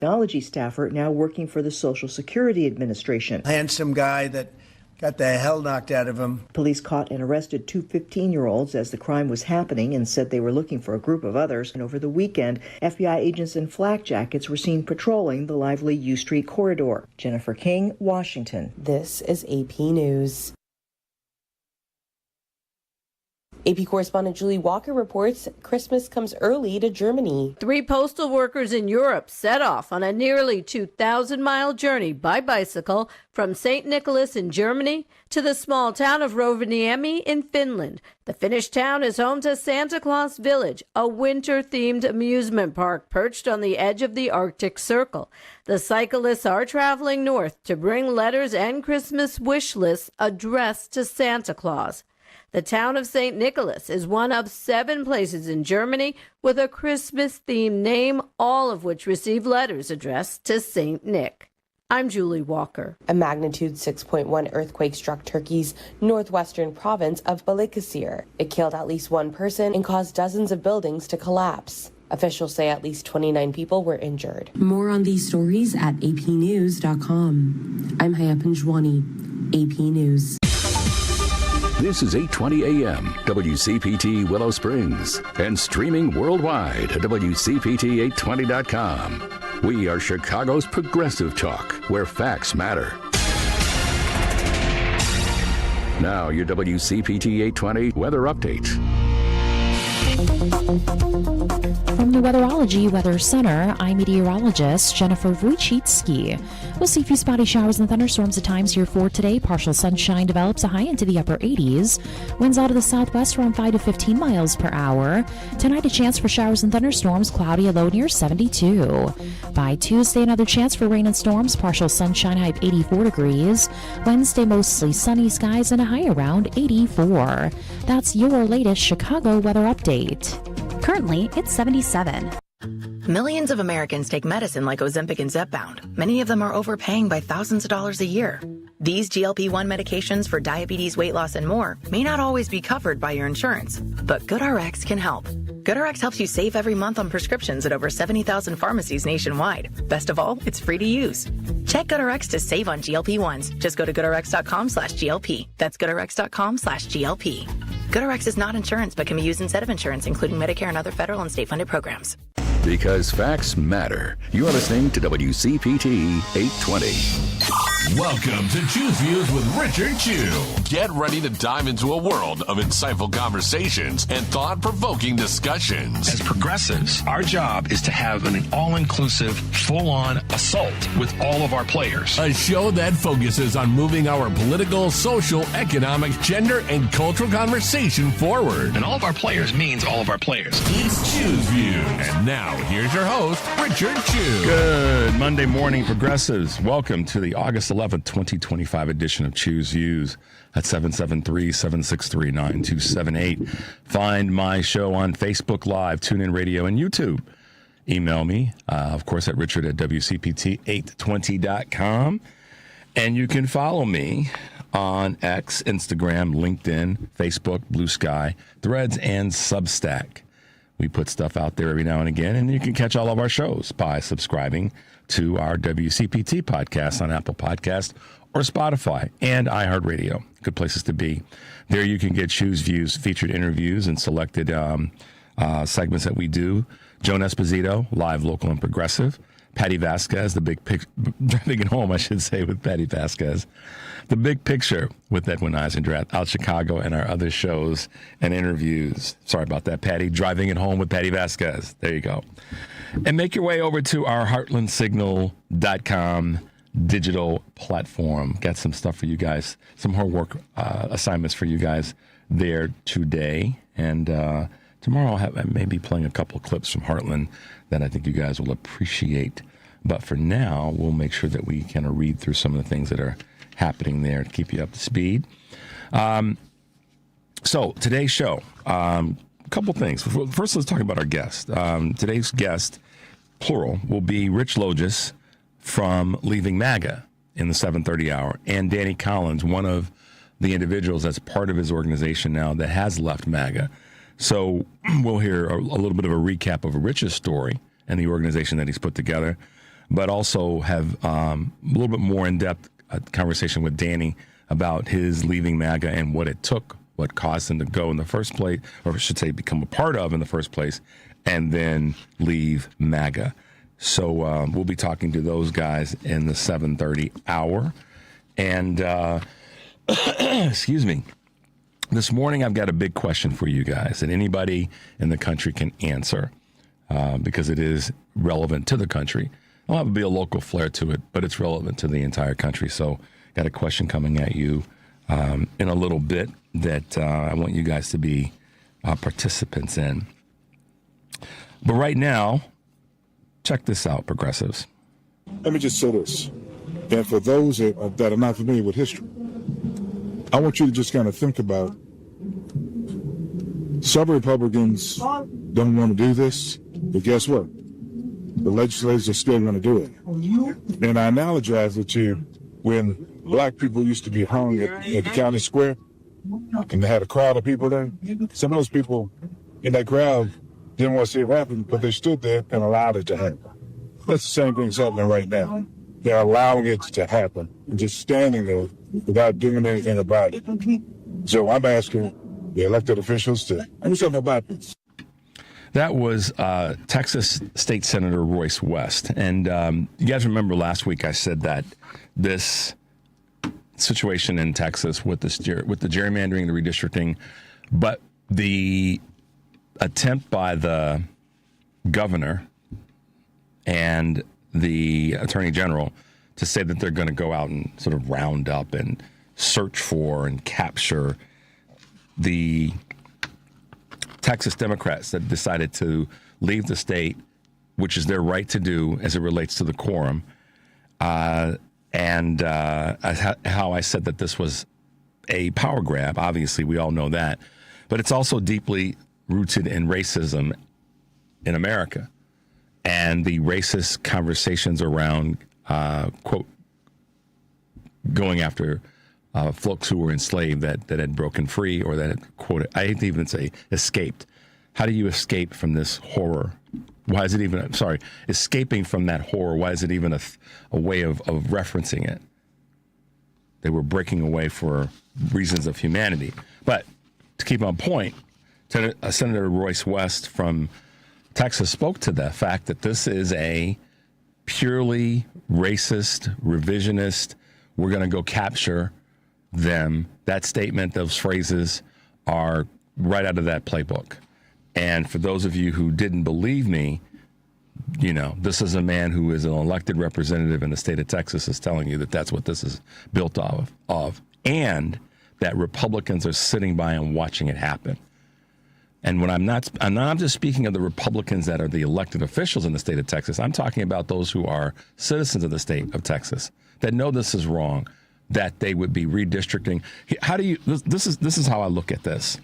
Technology staffer now working for the Social Security Administration. Handsome guy that got the hell knocked out of him. Police caught and arrested two 15-year-olds as the crime was happening and said they were looking for a group of others. And over the weekend, FBI agents in flak jackets were seen patrolling the lively U Street corridor. Jennifer King, Washington. This is AP News. AP correspondent Julie Walker reports Christmas comes early to Germany. 3 postal workers in Europe set off on a nearly 2,000-mile journey by bicycle from St. Nicholas in Germany to the small town of Rovaniemi in Finland. The Finnish town is home to Santa Claus Village, a winter-themed amusement park perched on the edge of the Arctic Circle. The cyclists are traveling north to bring letters and Christmas wish lists addressed to Santa Claus. The town of St. Nicholas is one of 7 places in Germany with a Christmas-themed name, all of which receive letters addressed to St. Nick. I'm Julie Walker. A magnitude 6.1 earthquake struck Turkey's northwestern province of Balıkesir. It killed at least 1 person and caused dozens of buildings to collapse. Officials say at least 29 people were injured. More on these stories at apnews.com. I'm Haya Panjwani, AP News. This is 820 AM, WCPT Willow Springs, and streaming worldwide at WCPT820.com. We are Chicago's progressive talk, where facts matter. Now, your WCPT 820 weather update. From the Weatherology Weather Center, I'm meteorologist Jennifer Wojcicki. We'll see a few spotty showers and thunderstorms at times here for today. Partial sunshine develops a high into the upper 80s. Winds out of the southwest around 5 to 15 miles per hour. Tonight, a chance for showers and thunderstorms, cloudy, a low near 72. By Tuesday, another chance for rain and storms, partial sunshine, high of 84 degrees. Wednesday, mostly sunny skies and a high around 84. That's your latest Chicago weather update. Currently, it's 77. Millions of Americans take medicine like Ozempic and Zepbound. Many of them are overpaying by thousands of dollars a year. These GLP-1 medications for diabetes, weight loss, and more may not always be covered by your insurance, but GoodRx can help. GoodRx helps you save every month on prescriptions at over 70,000 pharmacies nationwide. Best of all, it's free to use. Check GoodRx to save on GLP-1s. Just go to GoodRx.com/GLP. That's GoodRx.com/GLP. GoodRx is not insurance, but can be used instead of insurance, including Medicare and other federal and state-funded programs. Because facts matter. You are listening to WCPT 820. Welcome to Choose Views with Richard Chew. Get ready to dive into a world of insightful conversations and thought-provoking discussions. As progressives, our job is to have an all-inclusive, full-on assault with all of our players. A show that focuses on moving our political, social, economic, gender, and cultural conversation forward. And all of our players means all of our players. It's Choose Views. And now, here's your host, Richard Chew. Good Monday morning, progressives. Welcome to the August 11th, 2025 edition of Choose Views at 773-763-9278. Find my show on Facebook Live, TuneIn Radio, and YouTube. Email me, of course, at richard@WCPT820.com. And you can follow me on X, Instagram, LinkedIn, Facebook, Blue Sky, Threads, and Substack. We put stuff out there every now and again, and you can catch all of our shows by subscribing to our WCPT podcast on Apple Podcast or Spotify and iHeartRadio. Good places to be. There you can get Choose Views, featured interviews, and selected segments that we do. Joan Esposito, live, local, and progressive. Patty Vasquez, the big picture, driving it home, I should say, with Patty Vasquez. The Big Picture with Edwin Eisendrath, Out Chicago, and our other shows and interviews. Sorry about that, Patty. Driving it home with Patty Vasquez. There you go. And make your way over to our heartlandsignal.com digital platform. Got some stuff for you guys, some homework assignments for you guys there today. And tomorrow I may be playing a couple of clips from Heartland that I think you guys will appreciate. But for now, we'll make sure that we kind of read through some of the things that are happening there to keep you up to speed. So today's show, a couple things. First, let's talk about our guest. Today's guest, plural, will be Rich Logis from Leaving MAGA in the 7:30 hour, and Danny Collins, one of the individuals that's part of his organization now that has left MAGA. So we'll hear a little bit of a recap of Rich's story and the organization that he's put together. but also have a little bit more in-depth conversation with Danny about his leaving MAGA and what it took, what caused him to go in the first place, or I should say become a part of in the first place, and then leave MAGA. So we'll be talking to those guys in the 7:30 hour. And excuse me. This morning, I've got a big question for you guys, and anybody in the country can answer because it is relevant to the country. I'll have to be a local flair to it, but it's relevant to the entire country. So got a question coming at you in a little bit that I want you guys to be participants in. But right now, check this out, progressives. Let me just say this. And for those that are not familiar with history, I want you to just kind of think about some Republicans don't want to do this, but guess what? The legislators are still going to do it. And I analogize it to when black people used to be hung at the county square and they had a crowd of people there. Some of those people in that crowd didn't want to see it happen, but they stood there and allowed it to happen. That's the same thing that's happening right now. They're allowing it to happen and just standing there without doing anything about it. So I'm asking the elected officials to do something about this. That was Texas State Senator Royce West. And you guys remember last week I said that this situation in Texas with the gerrymandering, the redistricting, but the attempt by the governor and the attorney general to say that they're going to go out and sort of round up and search for and capture the Texas Democrats that decided to leave the state, which is their right to do as it relates to the quorum. And how I said that this was a power grab. Obviously, we all know that. But it's also deeply rooted in racism in America and the racist conversations around, quote, going after folks who were enslaved that had broken free or that had, quote, I hate to even say escaped. How do you escape from this horror? Why is it even, escaping from that horror, why is it even a way of referencing it? They were breaking away for reasons of humanity. But to keep on point, Senator Royce West from Texas spoke to the fact that this is a purely racist, revisionist, we're going to go capture them. That statement, those phrases are right out of that playbook. And for those of you who didn't believe me, you know, this is a man who is an elected representative in the state of Texas is telling you that that's what this is built of, and that Republicans are sitting by and watching it happen. And when I'm not just speaking of the Republicans that are the elected officials in the state of Texas. I'm talking about those who are citizens of the state of Texas that know this is wrong, that they would be redistricting. How do you? This is how I look at this.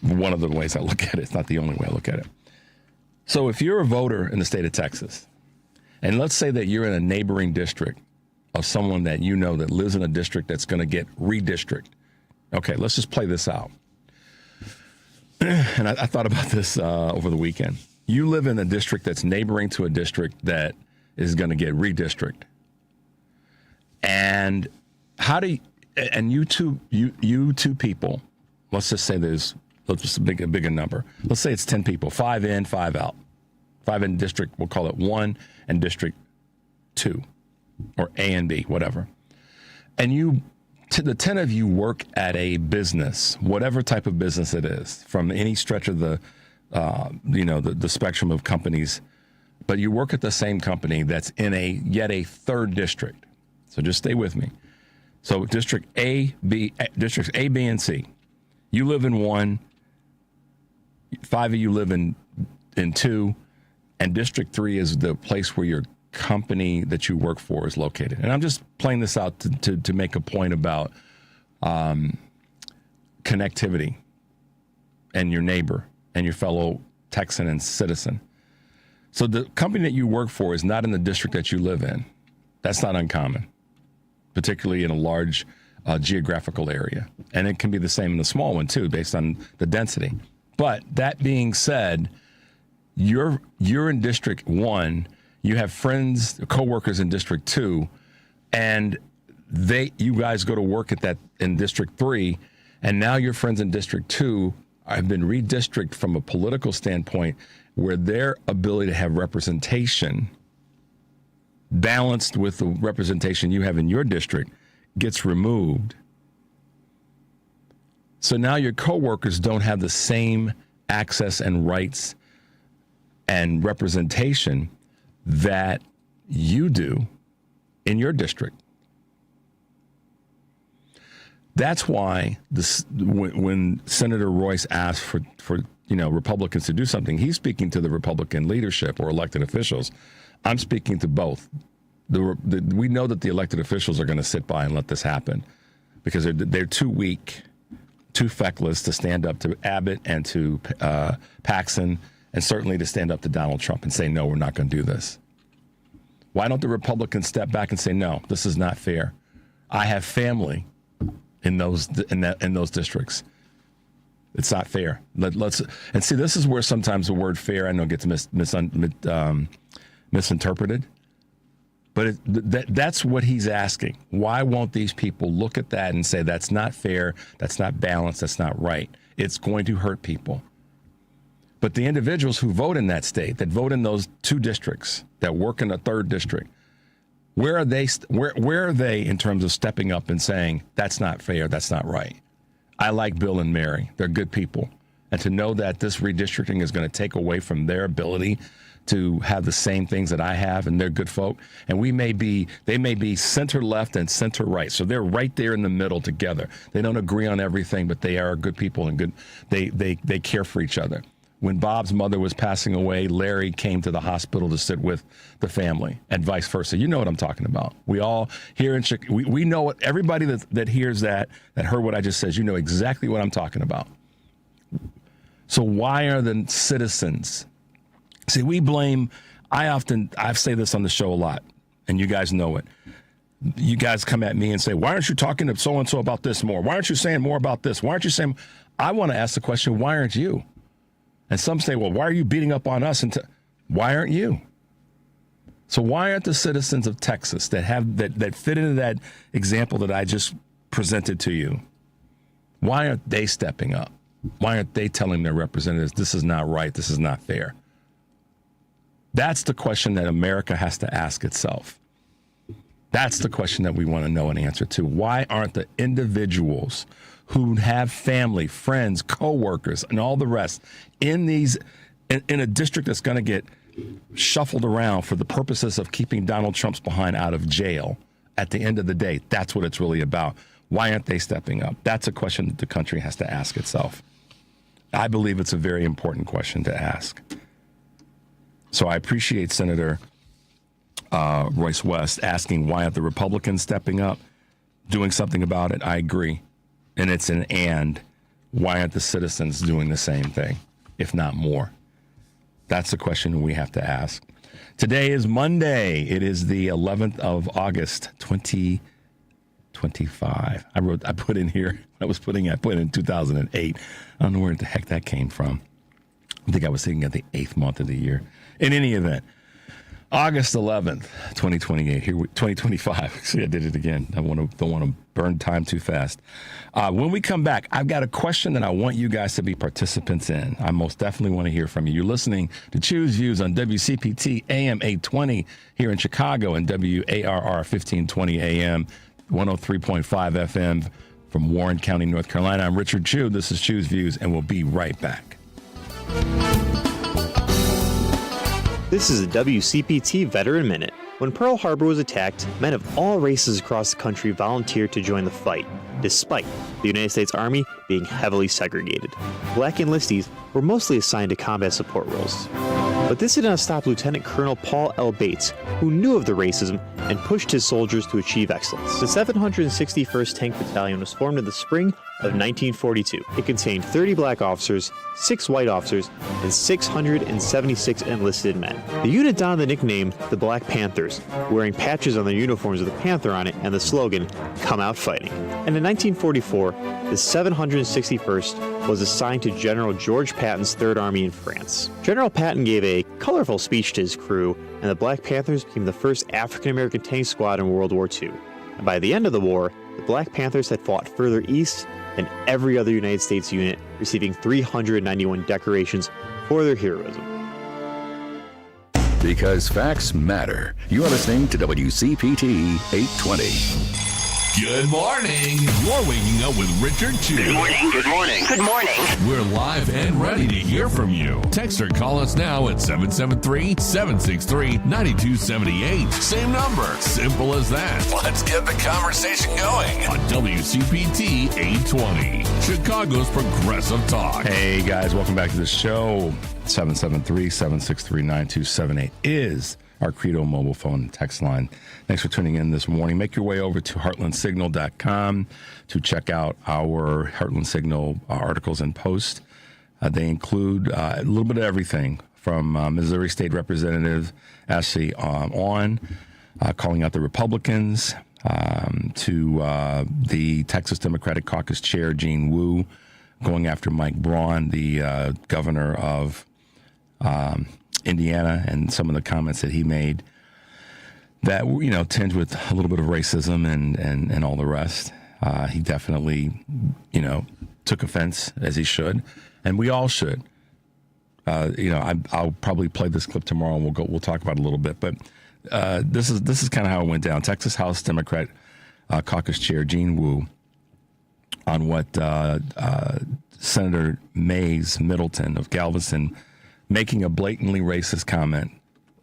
One of the ways I look at it. It's not the only way I look at it. So if you're a voter in the state of Texas, and let's say that you're in a neighboring district of someone that you know that lives in a district that's going to get redistricted. Okay, let's just play this out. And I thought about this over the weekend. You live in a district that's neighboring to a district that is going to get redistricted. And how do you, and you two people, let's just say let's just make a bigger number. Let's say it's 10 people, 5 in, 5 out. 5 in district, we'll call it 1, and district 2, or A and B, whatever. And the 10 of you work at a business, whatever type of business it is, from any stretch of the spectrum of companies, but you work at the same company that's in yet a third district. So just stay with me. So districts A, B, and C. You live in 1, 5 of you live in 2, and District 3 is the place where your company that you work for is located. And I'm just playing this out to make a point about connectivity and your neighbor and your fellow Texan and citizen. So the company that you work for is not in the district that you live in. That's not uncommon, particularly in a large geographical area. And it can be the same in the small one, too, based on the density. But that being said, you're in District 1, You have friends, coworkers in District 2, and you guys go to work in District 3, and now your friends in District 2 have been redistricted from a political standpoint where their ability to have representation balanced with the representation you have in your district gets removed. So now your coworkers don't have the same access and rights and representation that you do in your district. That's why when Senator Royce asked for Republicans to do something, he's speaking to the Republican leadership or elected officials. I'm speaking to both. We know that the elected officials are going to sit by and let this happen because they're too weak, too feckless to stand up to Abbott and to Paxson, and certainly to stand up to Donald Trump and say, no, we're not going to do this. Why don't the Republicans step back and say, no, this is not fair? I have family in those districts. It's not fair. Let's see. This is where sometimes the word "fair" I know gets misinterpreted, but that's what he's asking. Why won't these people look at that and say that's not fair, that's not balanced, that's not right? It's going to hurt people. But the individuals who vote in that state, that vote in those 2 districts, that work in the 3rd district, where are they? Where are they in terms of stepping up and saying that's not fair, that's not right? I like Bill and Mary; they're good people, and to know that this redistricting is going to take away from their ability to have the same things that I have, and they're good folk, and they may be center left and center right, so they're right there in the middle together. They don't agree on everything, but they are good people and good. They care for each other. When Bob's mother was passing away, Larry came to the hospital to sit with the family, and vice versa. You know what I'm talking about. We all here in Chicago, we know what everybody that hears that heard what I just said. You know exactly what I'm talking about. So why are the citizens? See, we blame. I say this on the show a lot, and you guys know it. You guys come at me and say, "Why aren't you talking to so and so about this more? Why aren't you saying more about this? Why aren't you saying?" I want to ask the question, why aren't you? And some say, well, why are you beating up on us? Why aren't you? So why aren't the citizens of Texas that fit into that example that I just presented to you, why aren't they stepping up? Why aren't they telling their representatives, this is not right, this is not fair? That's the question that America has to ask itself. That's the question that we want to know an answer to. Why aren't the individuals who have family, friends, coworkers, and all the rest in a district that's going to get shuffled around for the purposes of keeping Donald Trump's behind out of jail? At the end of the day, that's what it's really about. Why aren't they stepping up? That's a question that the country has to ask itself. I believe it's a very important question to ask. So I appreciate Senator Royce West asking why aren't the Republicans stepping up, doing something about it. I agree. And it's an and. Why aren't the citizens doing the same thing, if not more? That's the question we have to ask. Today is Monday. It is the 11th of August, 2025. I put in here, I put in 2008. I don't know where the heck that came from. I think I was thinking of the 8th month of the year. In any event, August 11th, 2028, 2025. See, I did it again. I don't want to burn time too fast. When we come back, I've got a question that I want you guys to be participants in. I most definitely want to hear from you. You're listening to Choose Views on WCPT AM 820 here in Chicago and WARR 1520 AM 103.5 FM from Warren County, North Carolina. I'm Richard Chu. This is Choose Views, and we'll be right back. This is a WCPT Veteran Minute. When Pearl Harbor was attacked, men of all races across the country volunteered to join the fight, despite the United States Army being heavily segregated. Black enlistees were mostly assigned to combat support roles. But this did not stop Lieutenant Colonel Paul L. Bates, who knew of the racism and pushed his soldiers to achieve excellence. The 761st Tank Battalion was formed in the spring of 1942. It contained 30 black officers, 6 white officers, and 676 enlisted men. The unit donned the nickname the Black Panthers, wearing patches on their uniforms with a panther on it and the slogan, "Come out fighting." And in 1944, the 761st was assigned to General George Patton's Third Army in France. General Patton gave a colorful speech to his crew, and the Black Panthers became the first African-American tank squad in World War II. And by the end of the war, the Black Panthers had fought further east than every other United States unit, receiving 391 decorations for their heroism. Because facts matter. You are listening to WCPT 820. Good morning. You're waking up with Richard Chew. Good morning. Good morning. Good morning. We're live and ready to hear from you. Text or call us now at 773-763-9278. Same number. Simple as that. Let's get the conversation going on WCPT 820, Chicago's Progressive Talk. Hey, guys. Welcome back to the show. 773-763-9278 is our Credo mobile phone text line. Thanks for tuning in this morning. Make your way over to heartlandsignal.com to check out our Heartland Signal articles and posts. They include a little bit of everything from Missouri State Representative Ashley calling out the Republicans to the Texas Democratic Caucus Chair Gene Wu going after Mike Braun, the governor of Indiana, and some of the comments that he made that, you know, tinged with a little bit of racism and all the rest. He definitely, you know, took offense, as he should, and we all should. I'll probably play this clip tomorrow, and we'll talk about it a little bit. But this is kind of how it went down. Texas House Democrat Caucus Chair Gene Wu on what Senator Mays Middleton of Galveston making a blatantly racist comment,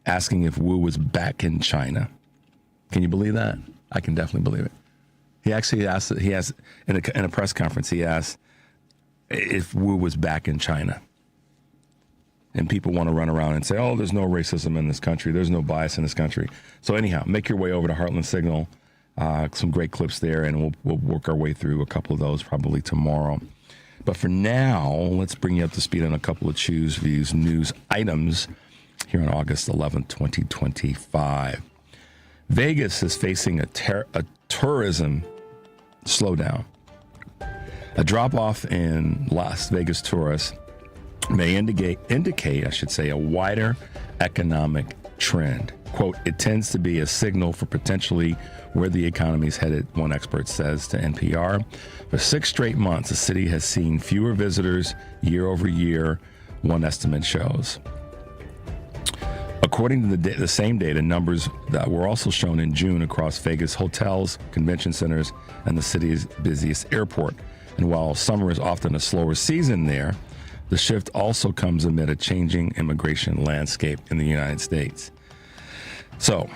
asking if Wu was back in China. Can you believe that? I can definitely believe it. He actually asked, in a press conference, he asked if Wu was back in China. And people want to run around and say, oh, there's no racism in this country. There's no bias in this country. So anyhow, make your way over to Heartland Signal. Some great clips there, and we'll work our way through a couple of those probably tomorrow. But for now, let's bring you up to speed on a couple of Choose Views news items here on August 11th, 2025. Vegas is facing a tourism slowdown. A drop-off in Las Vegas tourists may indicate, a wider economic trend. Quote, it tends to be a signal for potentially where the economy is headed, one expert says to NPR. For 6 straight months, the city has seen fewer visitors year over year, one estimate shows. According to the same data, numbers that were also shown in June across Vegas hotels, convention centers, and the city's busiest airport. And while summer is often a slower season there, the shift also comes amid a changing immigration landscape in the United States. So,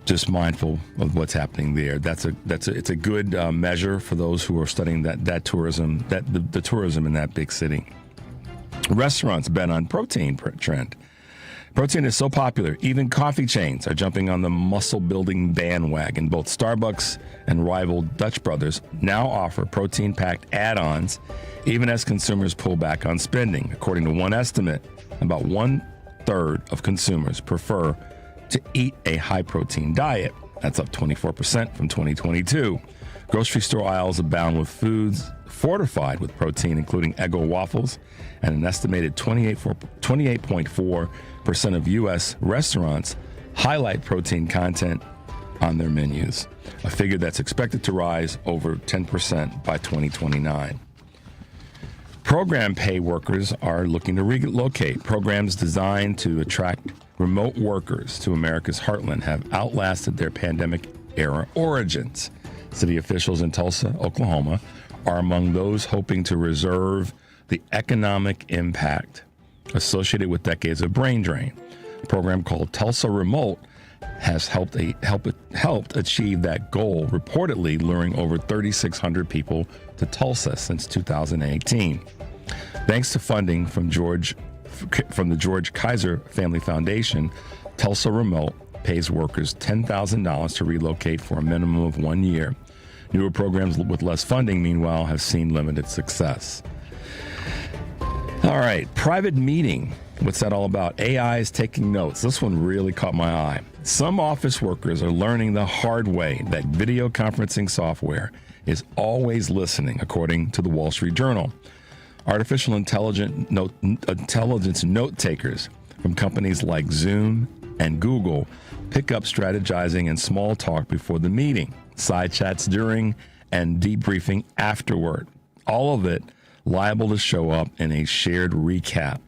just mindful of what's happening there. It's a good measure for those who are studying that tourism, the tourism in that big city. Restaurants bet on protein trend. Protein is so popular, even coffee chains are jumping on the muscle-building bandwagon. Both Starbucks and rival Dutch Brothers now offer protein-packed add-ons, even as consumers pull back on spending. According to one estimate, about 1/3 of consumers prefer to eat a high-protein diet. That's up 24% from 2022. Grocery store aisles abound with foods fortified with protein, including Eggo waffles, and an estimated 28.4% of U.S. restaurants highlight protein content on their menus, a figure that's expected to rise over 10% by 2029. Program pay workers are looking to relocate. Programs designed to attract remote workers to America's heartland have outlasted their pandemic-era origins. City officials in Tulsa, Oklahoma, are among those hoping to reserve the economic impact associated with decades of brain drain. A program called Tulsa Remote has helped achieve that goal, reportedly luring over 3,600 people to Tulsa since 2018. Thanks to funding from the George Kaiser Family Foundation, Tulsa Remote pays workers $10,000 to relocate for a minimum of 1 year. Newer programs with less funding, meanwhile, have seen limited success. All right, private meeting. What's that all about? AI is taking notes. This one really caught my eye. Some office workers are learning the hard way that video conferencing software is always listening, according to the Wall Street Journal. Artificial intelligence note takers from companies like Zoom and Google pick up strategizing and small talk before the meeting, side chats during, and debriefing afterward. All of it liable to show up in a shared recap.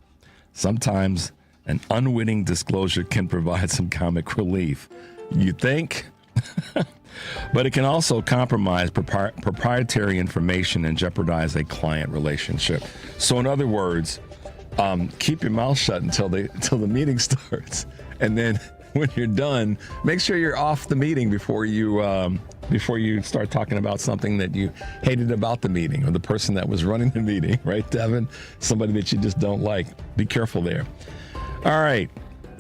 Sometimes an unwitting disclosure can provide some comic relief. You think? But it can also compromise proprietary information and jeopardize a client relationship. So in other words, keep your mouth shut until the meeting starts. And then when you're done, make sure you're off the meeting before you start talking about something that you hated about the meeting or the person that was running the meeting, right, Devin? Somebody that you just don't like. Be careful there. All right.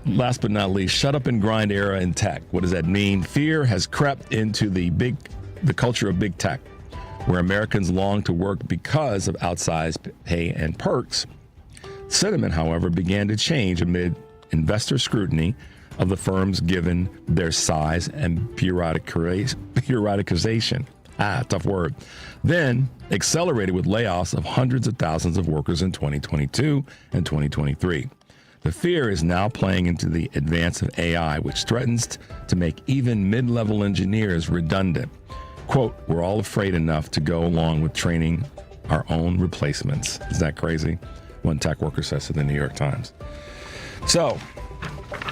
Last but not least, shut up and grind era in tech. What does that mean? Fear has crept into the culture of big tech, where Americans long to work because of outsized pay and perks. Sentiment, however, began to change amid investor scrutiny of the firms given their size and bureaucratization. Tough word. Then accelerated with layoffs of hundreds of thousands of workers in 2022 and 2023. The fear is now playing into the advance of AI, which threatens to make even mid-level engineers redundant. Quote, we're all afraid enough to go along with training our own replacements. Is that crazy? One tech worker says to the New York Times. So,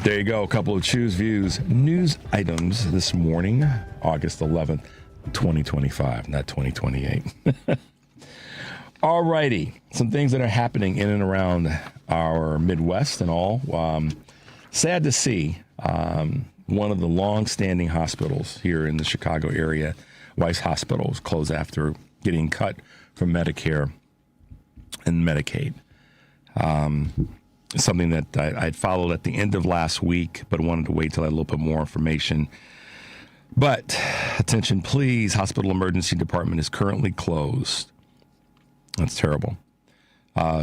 there you go. A couple of Choose Views news items this morning, August 11th, 2025, not 2028. All righty. Some things that are happening in and around our Midwest and all. Sad to see one of the long-standing hospitals here in the Chicago area, Weiss Hospital, was closed after getting cut from Medicare and Medicaid. Something that I'd followed at the end of last week, but wanted to wait till I had a little bit more information. But attention, please. Hospital emergency department is currently closed. That's terrible.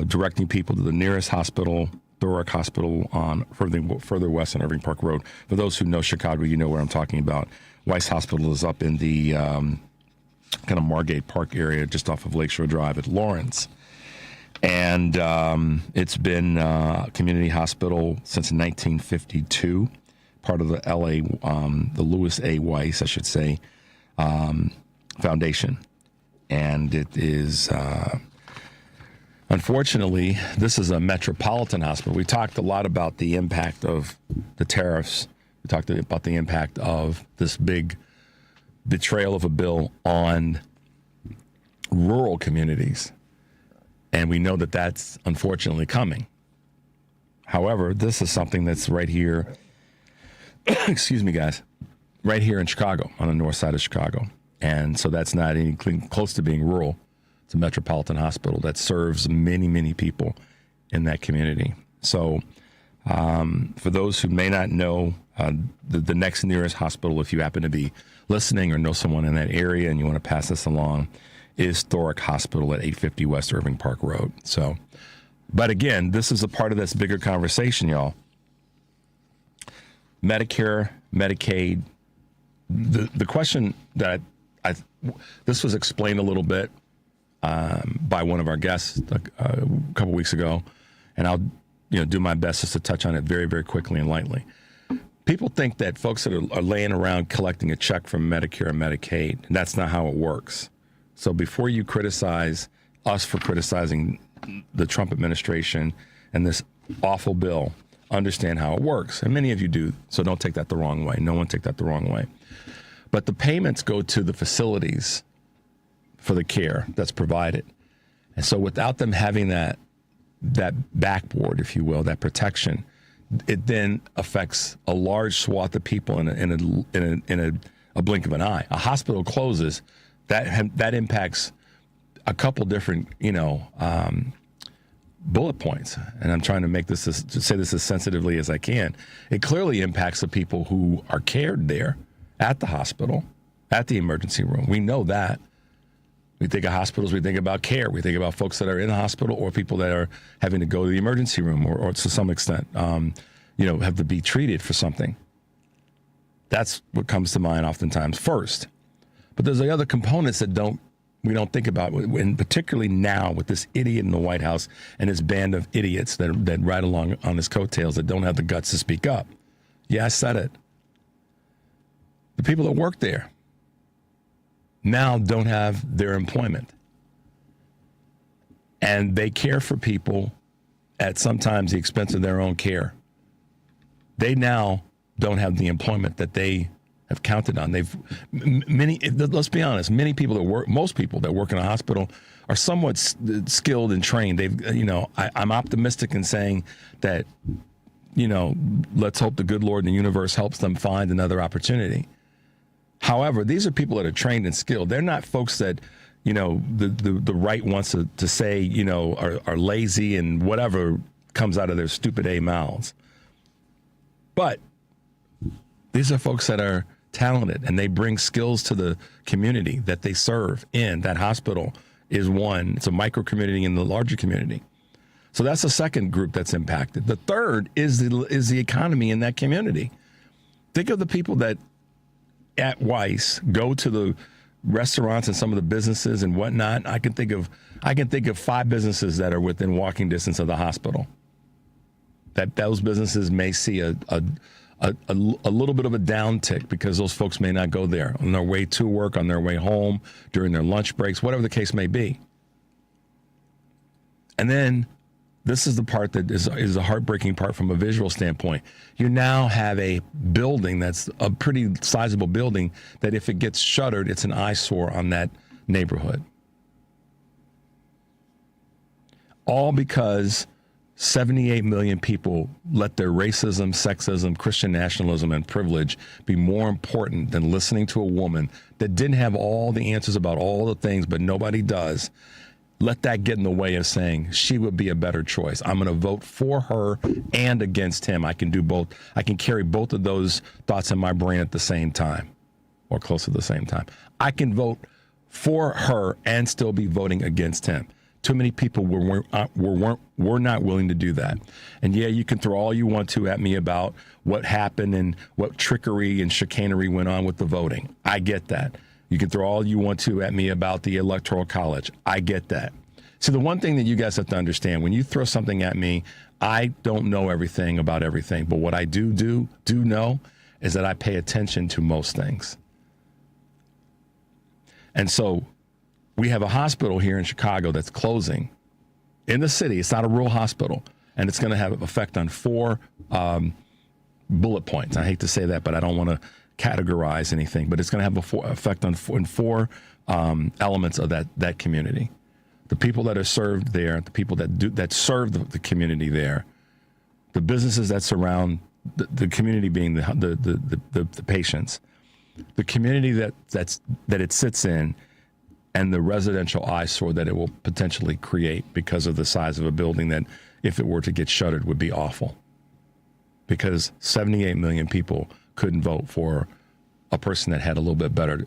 Directing people to the nearest hospital, Thorock Hospital on further west on Irving Park Road. For those who know Chicago, you know what I'm talking about. Weiss Hospital is up in the kind of Margate Park area, just off of Lakeshore Drive at Lawrence. And it's been a community hospital since 1952, part of the the Louis A. Weiss, I should say, Foundation. And it is, unfortunately, this is a metropolitan hospital. We talked a lot about the impact of the tariffs. We talked about the impact of this big betrayal of a bill on rural communities. And we know that that's unfortunately coming. However, this is something that's right here, excuse me, guys, right here in Chicago, on the north side of Chicago. And so that's not anything close to being rural. It's a metropolitan hospital that serves many, many people in that community. So for those who may not know, the next nearest hospital, if you happen to be listening or know someone in that area and you want to pass this along, is Thorock Hospital at 850 West Irving Park Road. So, but again, this is a part of this bigger conversation, y'all. Medicare, Medicaid. The question that this was explained a little bit by one of our guests a couple weeks ago, and I'll do my best just to touch on it very, very quickly and lightly. People think that folks that are laying around collecting a check from Medicare and Medicaid, and that's not how it works. So before you criticize us for criticizing the Trump administration and this awful bill, understand how it works. And many of you do, so don't take that the wrong way. No one take that the wrong way. But the payments go to the facilities for the care that's provided. And so without them having that backboard, if you will, that protection, it then affects a large swath of people in a blink of an eye. A hospital closes, that impacts a couple different, bullet points. And I'm trying to say this as sensitively as I can. It clearly impacts the people who are cared there at the hospital, at the emergency room. We know that. We think of hospitals, we think about care, we think about folks that are in the hospital or people that are having to go to the emergency room or to some extent, have to be treated for something. That's what comes to mind oftentimes first. But there's the other components that we don't think about, and particularly now with this idiot in the White House and his band of idiots that ride along on his coattails that don't have the guts to speak up. Yeah, I said it. The people that work there now don't have their employment. And they care for people at sometimes the expense of their own care. They now don't have the employment that they have counted on. Let's be honest, most people that work in a hospital are somewhat skilled and trained. I'm optimistic in saying that, let's hope the good Lord in the universe helps them find another opportunity. However, these are people that are trained and skilled. They're not folks that, the right wants to say, are lazy and whatever comes out of their stupid A mouths. But these are folks that are talented and they bring skills to the community that they serve in. That hospital is one. It's a micro community in the larger community. So that's the second group that's impacted. The third is the economy in that community. Think of the people that at Weiss go to the restaurants and some of the businesses and whatnot. I can think of 5 businesses that are within walking distance of the hospital. That those businesses may see a little bit of a downtick because those folks may not go there on their way to work, on their way home, during their lunch breaks, whatever the case may be. And then this is the part that is a heartbreaking part from a visual standpoint. You now have a building that's a pretty sizable building that if it gets shuttered, it's an eyesore on that neighborhood. All because 78 million people let their racism, sexism, Christian nationalism, and privilege be more important than listening to a woman that didn't have all the answers about all the things, but nobody does. Let that get in the way of saying she would be a better choice. I'm going to vote for her and against him. I can do both. I can carry both of those thoughts in my brain at the same time or close to the same time. I can vote for her and still be voting against him. Too many people were not willing to do that. And yeah, you can throw all you want to at me about what happened and what trickery and chicanery went on with the voting. I get that. You can throw all you want to at me about the Electoral College. I get that. So the one thing that you guys have to understand, when you throw something at me, I don't know everything about everything. But what I do know is that I pay attention to most things. And so we have a hospital here in Chicago that's closing in the city. It's not a rural hospital. And it's going to have an effect on 4 bullet points. I hate to say that, but I don't want to categorize anything, but it's going to have an effect on 4 elements of that community. The people that are served there, the people that serve the community there, the businesses that surround the community, being the patients, the community that it sits in, and the residential eyesore that it will potentially create because of the size of a building that, if it were to get shuttered, would be awful. Because 78 million people couldn't vote for a person that had a little bit better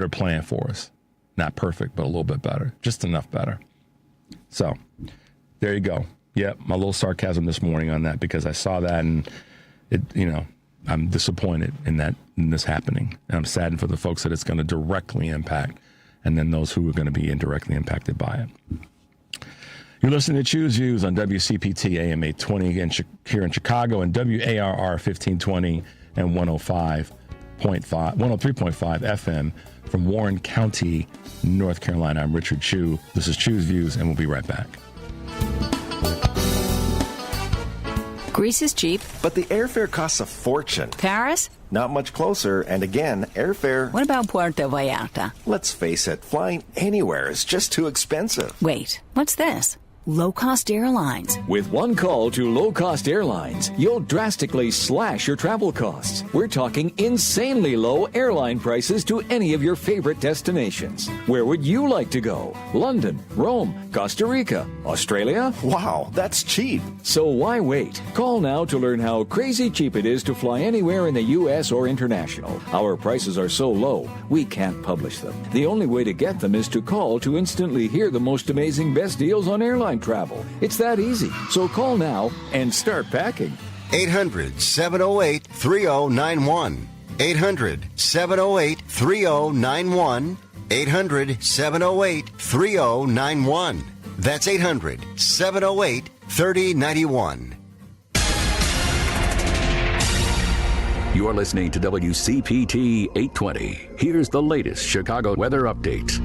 plan for us. Not perfect, but a little bit better. Just enough better. So there you go. Yeah, my little sarcasm this morning on that, because I saw that and I'm disappointed in this happening. And I'm saddened for the folks that it's going to directly impact, and then those who are going to be indirectly impacted by it. You're listening to Choose Views on WCPT AM 820 here in Chicago, and WARR 1520 and 103.5 FM from Warren County, North Carolina. I'm Richard Chu. This is Choose Views, and we'll be right back. Greece is cheap. But the airfare costs a fortune. Paris? Not much closer, and again, airfare... What about Puerto Vallarta? Let's face it, flying anywhere is just too expensive. Wait, what's this? Low-cost airlines. With one call to low-cost airlines, you'll drastically slash your travel costs. We're talking insanely low airline prices to any of your favorite destinations. Where would you like to go? London, Rome, Costa Rica, Australia? Wow, that's cheap. So why wait? Call now to learn how crazy cheap it is to fly anywhere in the U.S. or international. Our prices are so low, we can't publish them. The only way to get them is to call to instantly hear the most amazing best deals on airline travel. It's that easy. So call now and start packing. 800-708-3091. 800-708-3091. 800-708-3091. That's 800-708-3091. You're listening to WCPT 820. Here's the latest Chicago weather update.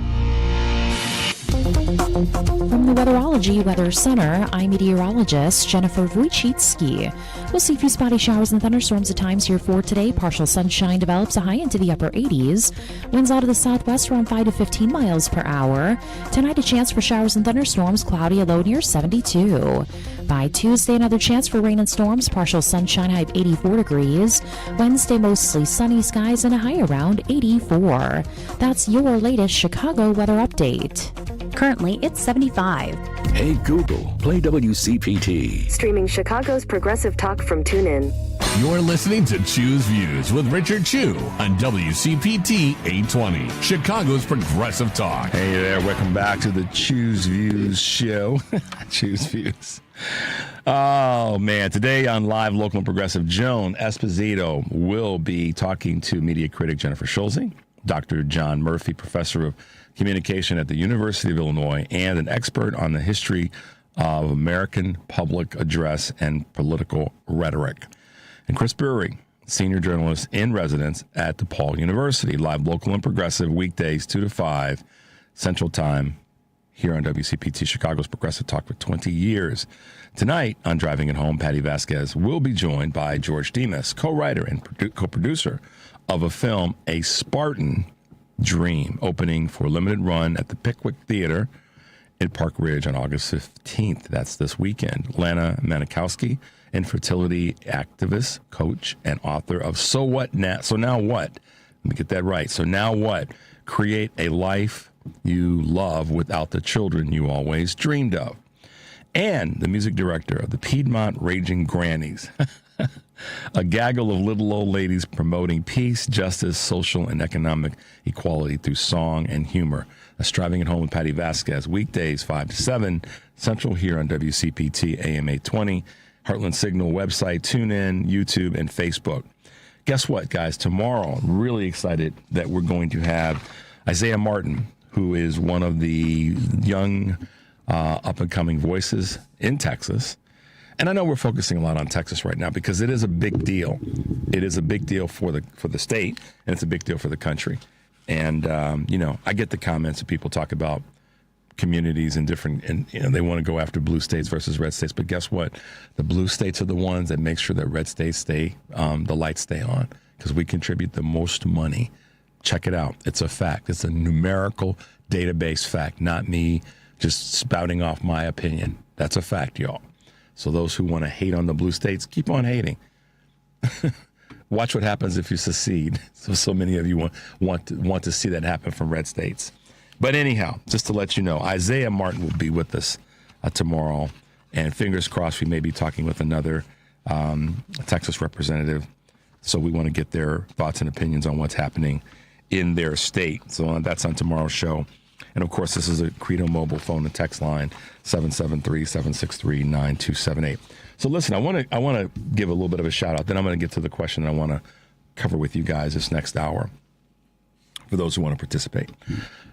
From the Weatherology Weather Center, I'm meteorologist Jennifer Wojcicki. We'll see a few spotty showers and thunderstorms at times here for today. Partial sunshine develops a high into the upper 80s. Winds out of the southwest around 5 to 15 miles per hour. Tonight, a chance for showers and thunderstorms, cloudy, a low near 72. By Tuesday, another chance for rain and storms, partial sunshine, high of 84 degrees. Wednesday, mostly sunny skies and a high around 84. That's your latest Chicago weather update. Currently, it's 75. Hey Google, play WCPT. Streaming Chicago's progressive talk from TuneIn. You're listening to Choose Views with Richard Chu on WCPT 820, Chicago's progressive talk. Hey there, welcome back to the Choose Views show. Choose Views. Oh, man. Today on Live Local and Progressive, Joan Esposito will be talking to media critic Jennifer Schulze, Dr. John Murphy, professor of communication at the University of Illinois, and an expert on the history of American public address and political rhetoric. And Chris Brewery, senior journalist in residence at DePaul University. Live Local and Progressive, weekdays 2 to 5 Central Time, here on WCPT, Chicago's Progressive Talk for 20 years. Tonight on Driving It Home, Patty Vasquez will be joined by George Demas, co-writer and co-producer of a film, A Spartan Dream, opening for a limited run at the Pickwick Theater in Park Ridge on August 15th. That's this weekend. Lana Manikowski, infertility activist, coach, and author of So What Now? So Now What? Let me get that right. So Now What? Create a life you love without the children you always dreamed of. And the music director of the Piedmont Raging Grannies. A gaggle of little old ladies promoting peace, justice, social, and economic equality through song and humor. That's Driving It Home with Patty Vasquez, weekdays 5 to 7 Central, here on WCPT AM 820, Heartland Signal website, TuneIn, YouTube, and Facebook. Guess what, guys? Tomorrow, I'm really excited that we're going to have Isaiah Martin, who is one of the young up-and-coming voices in Texas. And I know we're focusing a lot on Texas right now because it is a big deal. It is a big deal for the state, and it's a big deal for the country. And, I get the comments that people talk about communities and different, and they want to go after blue states versus red states. But guess what? The blue states are the ones that make sure that red states the lights stay on, because we contribute the most money. Check it out. It's a fact. It's a numerical database fact, not me just spouting off my opinion. That's a fact, y'all. So those who want to hate on the blue states, keep on hating. Watch what happens if you secede. So many of you want to see that happen from red states. But anyhow, just to let you know, Isaiah Martin will be with us tomorrow. And fingers crossed, we may be talking with another Texas representative. So we want to get their thoughts and opinions on what's happening in their state. So that's on tomorrow's show. And, of course, this is a Credo Mobile phone and text line, 773-763-9278. So, listen, I want to give a little bit of a shout-out. Then I'm going to get to the question that I want to cover with you guys this next hour for those who want to participate.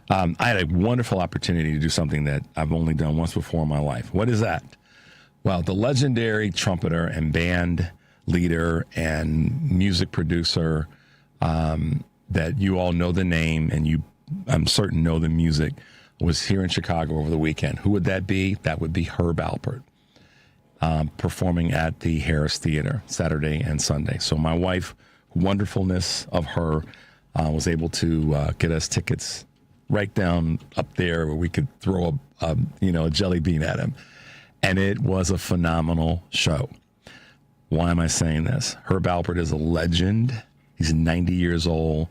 I had a wonderful opportunity to do something that I've only done once before in my life. What is that? Well, the legendary trumpeter and band leader and music producer that you all know the name and you, I'm certain, know the music, was here in Chicago over the weekend. Who would that be? That would be Herb Alpert, performing at the Harris Theater Saturday and Sunday. So my wife, wonderfulness of her, was able to get us tickets right down up there where we could throw a jelly bean at him. And it was a phenomenal show. Why am I saying this? Herb Alpert is a legend. He's 90 years old,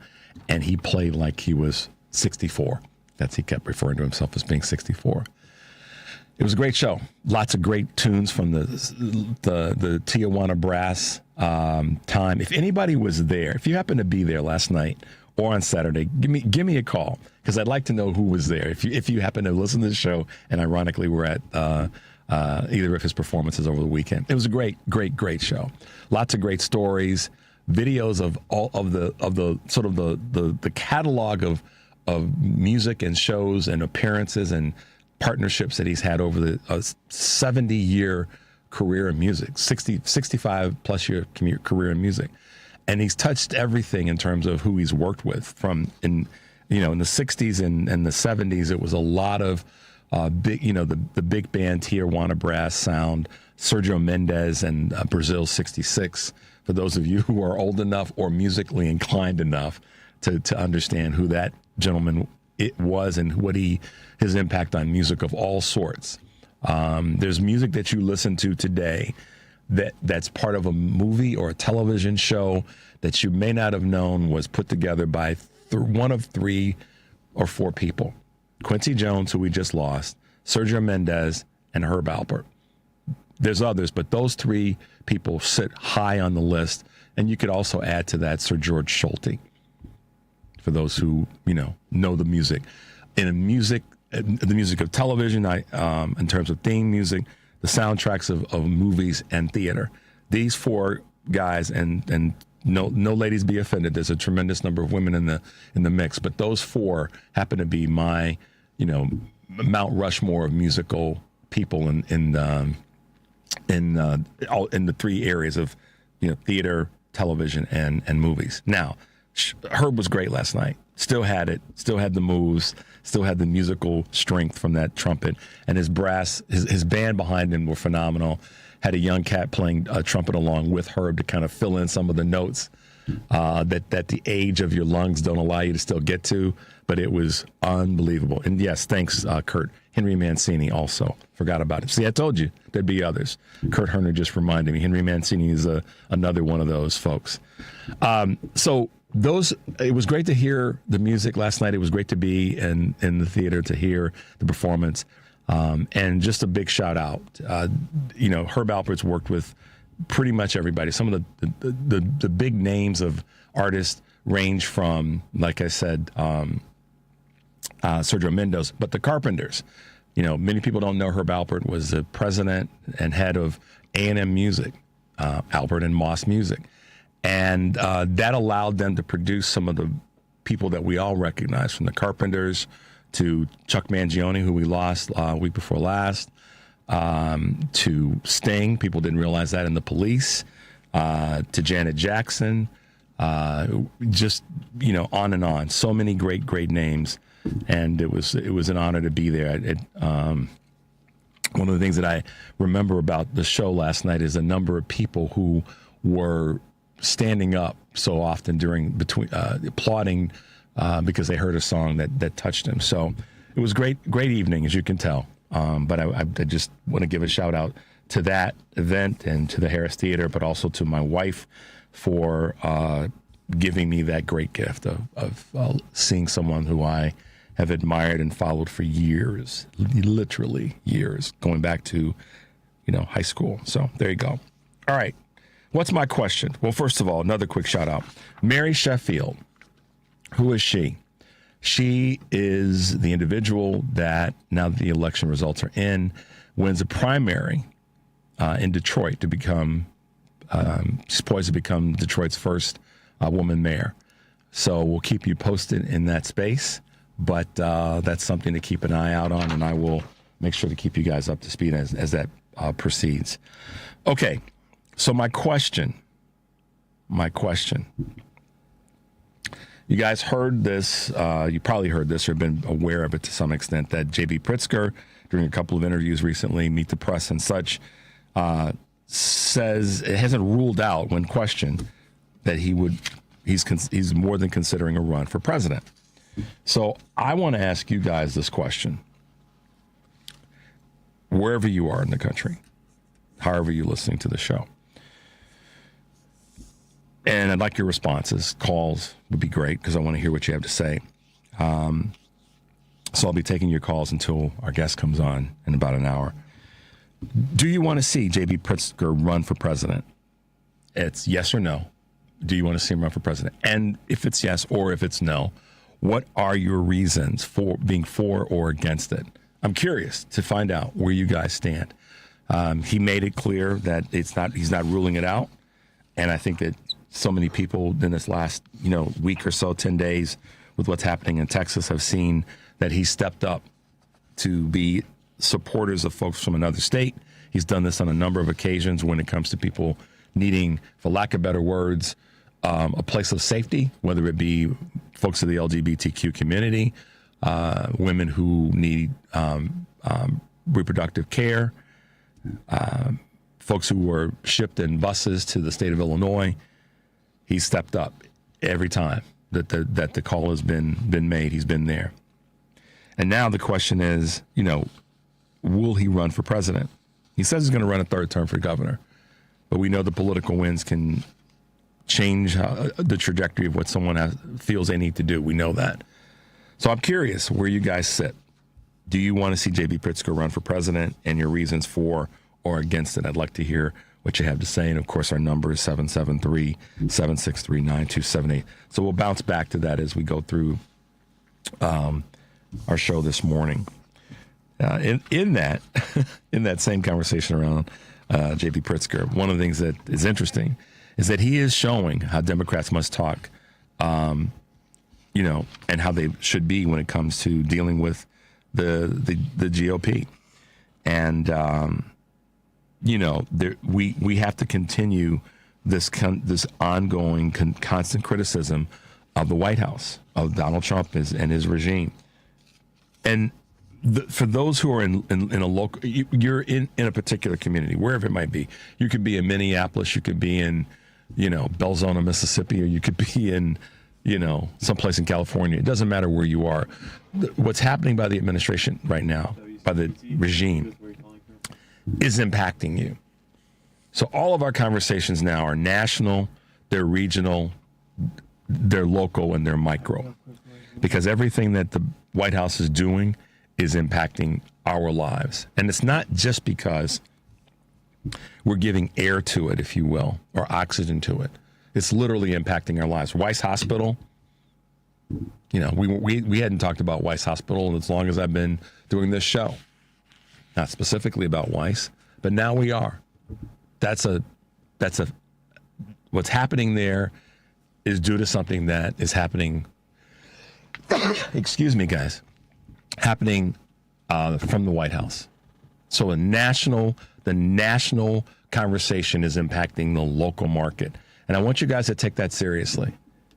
and he played like he was 64. He kept referring to himself as being 64. It was a great show. Lots of great tunes from the Tijuana Brass time. If anybody was there, if you happen to be there last night or on Saturday, give me a call, because I'd like to know who was there. If you happen to listen to the show and ironically were at either of his performances over the weekend. It was a great show. Lots of great stories, videos of all of the sort of the catalog of music and shows and appearances and partnerships that he's had over the 70-year career in music, 65 plus year career in music. And he's touched everything in terms of who he's worked with. From in the 60s and the 70s, it was a lot of big, the big band Tijuana Brass sound, Sergio Mendes and Brazil 66. For those of you who are old enough or musically inclined enough to understand who that gentleman it was and what his impact on music of all sorts. There's music that you listen to today that's part of a movie or a television show that you may not have known was put together by one of 3 or 4 people. Quincy Jones, who we just lost, Sergio Mendes, and Herb Alpert. There's others, but those 3 people sit high on the list. And you could also add to that Sir George Solti, for those who, know the music. In the music of television, in terms of theme music, the soundtracks of movies and theater. These 4 guys, and no ladies be offended, there's a tremendous number of women in the mix, but those 4 happen to be my, Mount Rushmore of musical people in the 3 areas of, theater, television, and movies. Now, Herb was great last night. Still had it. Still had the moves. Still had the musical strength from that trumpet. And his brass, his band behind him were phenomenal. Had a young cat playing trumpet along with Herb to kind of fill in some of the notes that the age of your lungs don't allow you to still get to. But it was unbelievable. And yes, thanks, Kurt. Henry Mancini also. Forgot about it. See, I told you there'd be others. Kurt Herner just reminded me. Henry Mancini is another one of those folks. It was great to hear the music last night. It was great to be in the theater to hear the performance. And just a big shout out. Herb Alpert's worked with pretty much everybody. Some of the big names of artists range from, like I said, Sergio Mendes, but the Carpenters. Many people don't know Herb Alpert was the president and head of A&M Music, Alpert and Moss Music. And that allowed them to produce some of the people that we all recognize, from the Carpenters to Chuck Mangione, who we lost week before last, to Sting. People didn't realize that. In the Police, to Janet Jackson, just, on and on. So many great names. And it was an honor to be there. One of the things that I remember about the show last night is the number of people who were standing up so often applauding because they heard a song that touched them. So it was great evening, as you can tell. But I just want to give a shout out to that event and to the Harris Theater, but also to my wife for giving me that great gift of seeing someone who I have admired and followed for years, literally years, going back to, high school. So there you go. All right. What's my question? Well, first of all, another quick shout out. Mary Sheffield. Who is she? She is the individual that, now that the election results are in, wins a primary in Detroit to become, she's poised to become Detroit's first woman mayor. So we'll keep you posted in that space. But that's something to keep an eye out on, and I will make sure to keep you guys up to speed as that proceeds. Okay, so my question. You guys heard this, you probably heard this or been aware of it to some extent, that J.B. Pritzker, during a couple of interviews recently, Meet the Press and such, says it hasn't ruled out, when questioned, that he's more than considering a run for president. So I want to ask you guys this question. wherever you are in the country, however you're listening to the show. And I'd like your responses. Calls would be great because I want to hear what you have to say. So I'll be taking your calls until our guest comes on in about an hour. Do you want to see J.B. Pritzker run for president? It's yes or no. Do you want to see him run for president? And if it's yes or if it's no, what are your reasons for being for or against it? I'm curious to find out where you guys stand. He made it clear that he's not ruling it out. And I think that so many people in this last, week or so, 10 days with what's happening in Texas have seen that he stepped up to be supporters of folks from another state. He's done this on a number of occasions when it comes to people needing, for lack of better words, a place of safety, whether it be folks of the LGBTQ community, women who need reproductive care, folks who were shipped in buses to the state of Illinois. He stepped up every time that the call has been made. He's been there. And now the question is, will he run for president? He says he's going to run a third term for governor, but we know the political winds can change the trajectory of what someone feels they need to do. We know that. So I'm curious where you guys sit. Do you want to see J.B. Pritzker run for president and your reasons for or against it? I'd like to hear what you have to say. And, of course, our number is 773-763-9278. So we'll bounce back to that as we go through our show this morning. In that same conversation around J.B. Pritzker, one of the things that is interesting is that he is showing how Democrats must talk, and how they should be when it comes to dealing with the GOP. And, we have to continue this ongoing constant criticism of the White House, of Donald Trump and his regime. And for those who are in a local, you're in a particular community, wherever it might be. You could be in Minneapolis, you could be in, Belzona, Mississippi, or you could be in, someplace in California. It doesn't matter where you are. What's happening by the administration right now, by the regime, is impacting you. So all of our conversations now are national, they're regional, they're local, and they're micro. Because everything that the White House is doing is impacting our lives. And it's not just because we're giving air to it, if you will, or oxygen to it. It's literally impacting our lives. Weiss Hospital, we hadn't talked about Weiss Hospital as long as I've been doing this show. Not specifically about Weiss, but now we are. What's happening there is due to something that is happening, excuse me, guys, happening from the White House. So the national conversation is impacting the local market. And I want you guys to take that seriously.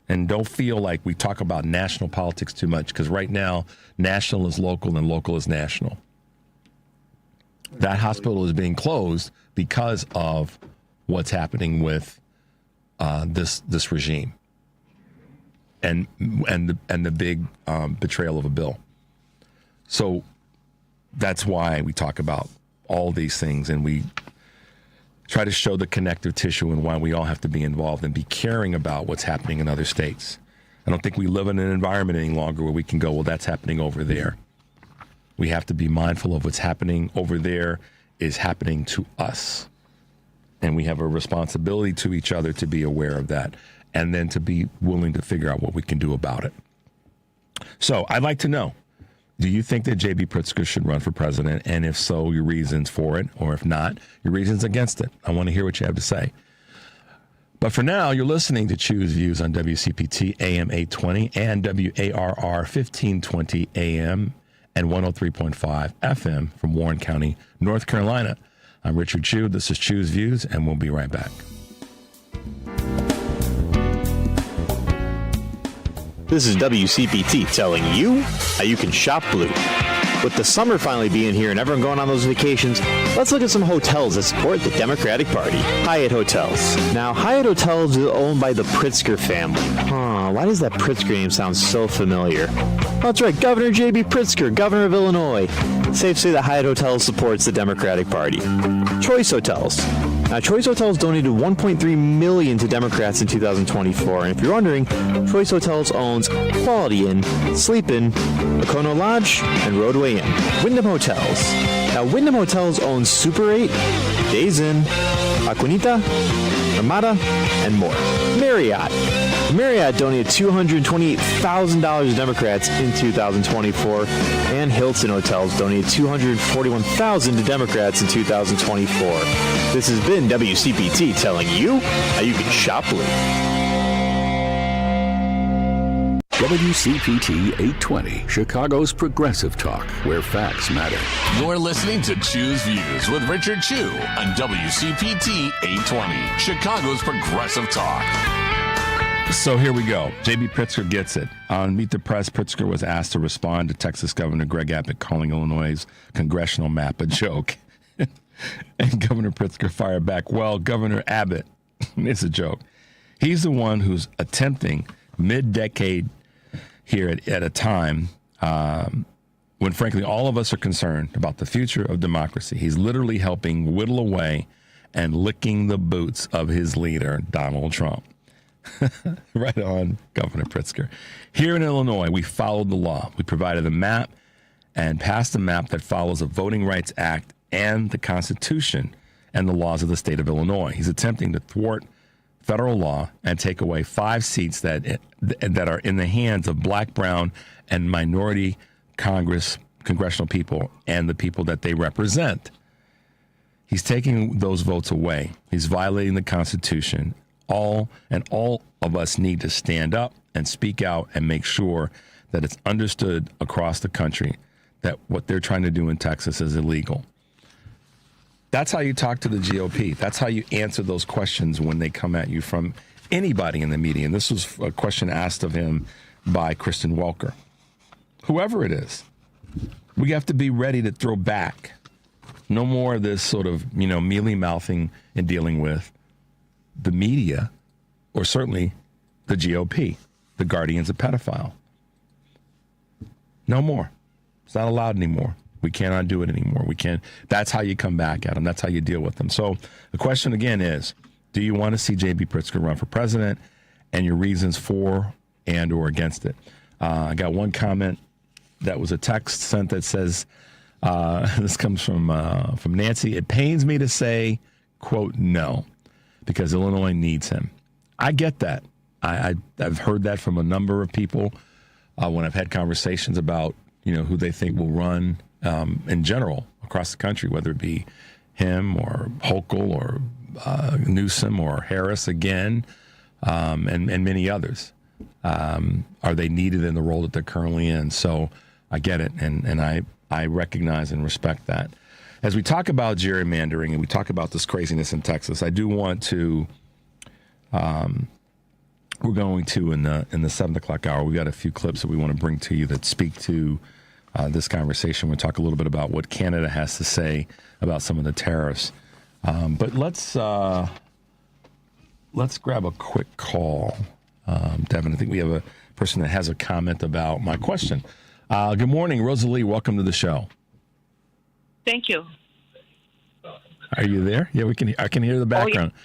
And don't feel like we talk about national politics too much, because right now, national is local and local is national. That hospital is being closed because of what's happening with this regime and the big betrayal of a bill. So that's why we talk about all these things, and we try to show the connective tissue and why we all have to be involved and be caring about what's happening in other states. I don't think we live in an environment any longer where we can go, well, that's happening over there. We have to be mindful of what's happening over there is happening to us. And we have a responsibility to each other to be aware of that and then to be willing to figure out what we can do about it. So I'd like to know, do you think that J.B. Pritzker should run for president? And if so, your reasons for it, or if not, your reasons against it. I want to hear what you have to say. But for now, you're listening to Choose Views on WCPT AM 820 and WARR 1520 AM and 103.5 FM from Warren County, North Carolina. I'm Richard Chu. This is Choose Views, and we'll be right back. This is WCPT telling you how you can shop blue. With the summer finally being here and everyone going on those vacations, let's look at some hotels that support the Democratic Party. Hyatt Hotels. Now, Hyatt Hotels is owned by the Pritzker family. Why does that Pritzker name sound so familiar? Well, that's right, Governor J.B. Pritzker, governor of Illinois. safe to say that Hyatt Hotels supports the Democratic Party. Choice Hotels. Now, Choice Hotels donated $1.3 million to Democrats in 2024. And if you're wondering, Choice Hotels owns Quality Inn, Sleep Inn, Lacono Lodge, and Roadway Inn. Wyndham Hotels. Now, Wyndham Hotels owns Super 8, Days Inn, Aquanita, Ramada, and more. Marriott. Marriott donated $228,000 to Democrats in 2024, and Hilton Hotels donated $241,000 to Democrats in 2024. This has been WCPT telling you how you can shop blue. WCPT 820, Chicago's progressive talk, where facts matter. You're listening to Choose Views with Richard Chu on WCPT 820, Chicago's progressive talk. So here we go. J.B. Pritzker gets it. On Meet the Press, Pritzker was asked to respond to Texas Governor Greg Abbott calling Illinois' congressional map a joke. And Governor Pritzker fired back, well, Governor Abbott, it's a joke. He's the one who's attempting mid-decade here at a time when, frankly, all of us are concerned about the future of democracy. He's literally helping whittle away and licking the boots of his leader, Donald Trump. Right on, Governor Pritzker. Here in Illinois, we followed the law. We provided a map and passed a map that follows the Voting Rights Act and the Constitution and the laws of the state of Illinois. He's attempting to thwart federal law and take away 5 seats that are in the hands of black, brown, and minority congressional people and the people that they represent. He's taking those votes away. He's violating the Constitution. All of us need to stand up and speak out and make sure that it's understood across the country that what they're trying to do in Texas is illegal. That's how you talk to the GOP. That's how you answer those questions when they come at you from anybody in the media. And this was a question asked of him by Kristen Welker. Whoever it is, we have to be ready to throw back. No more of this sort of, mealy-mouthing and dealing with the media, or certainly the GOP, the guardians of pedophile. No more. It's not allowed anymore. We cannot do it anymore. We can't. That's how you come back at them. That's how you deal with them. So the question again is, do you want to see J.B. Pritzker run for president, and your reasons for and or against it? I got one comment that was a text sent that says, this comes from Nancy. It pains me to say, quote, no, because Illinois needs him. I get that. I've heard that from a number of people when I've had conversations about, who they think will run in general across the country, whether it be him or Hochul or Newsom or Harris again, and many others. Are they needed in the role that they're currently in? So I get it, and I recognize and respect that. As we talk about gerrymandering and we talk about this craziness in Texas, I do want to, we're going to, in the 7 o'clock hour, we got a few clips that we want to bring to you that speak to this conversation. We'll talk a little bit about what Canada has to say about some of the tariffs. But let's grab a quick call. Devin, I think we have a person that has a comment about my question. Good morning, Rosalie. Welcome to the show. Thank you. Are you there? Yeah, I can hear the background. Oh,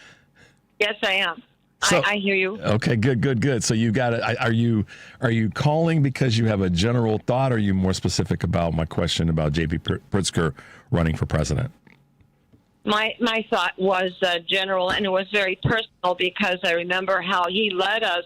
yes, I am. So, I hear you. Okay, good. So you got it. Are you calling because you have a general thought, or are you more specific about my question about J.B. Pritzker running for president? My thought was general, and it was very personal because I remember how he led us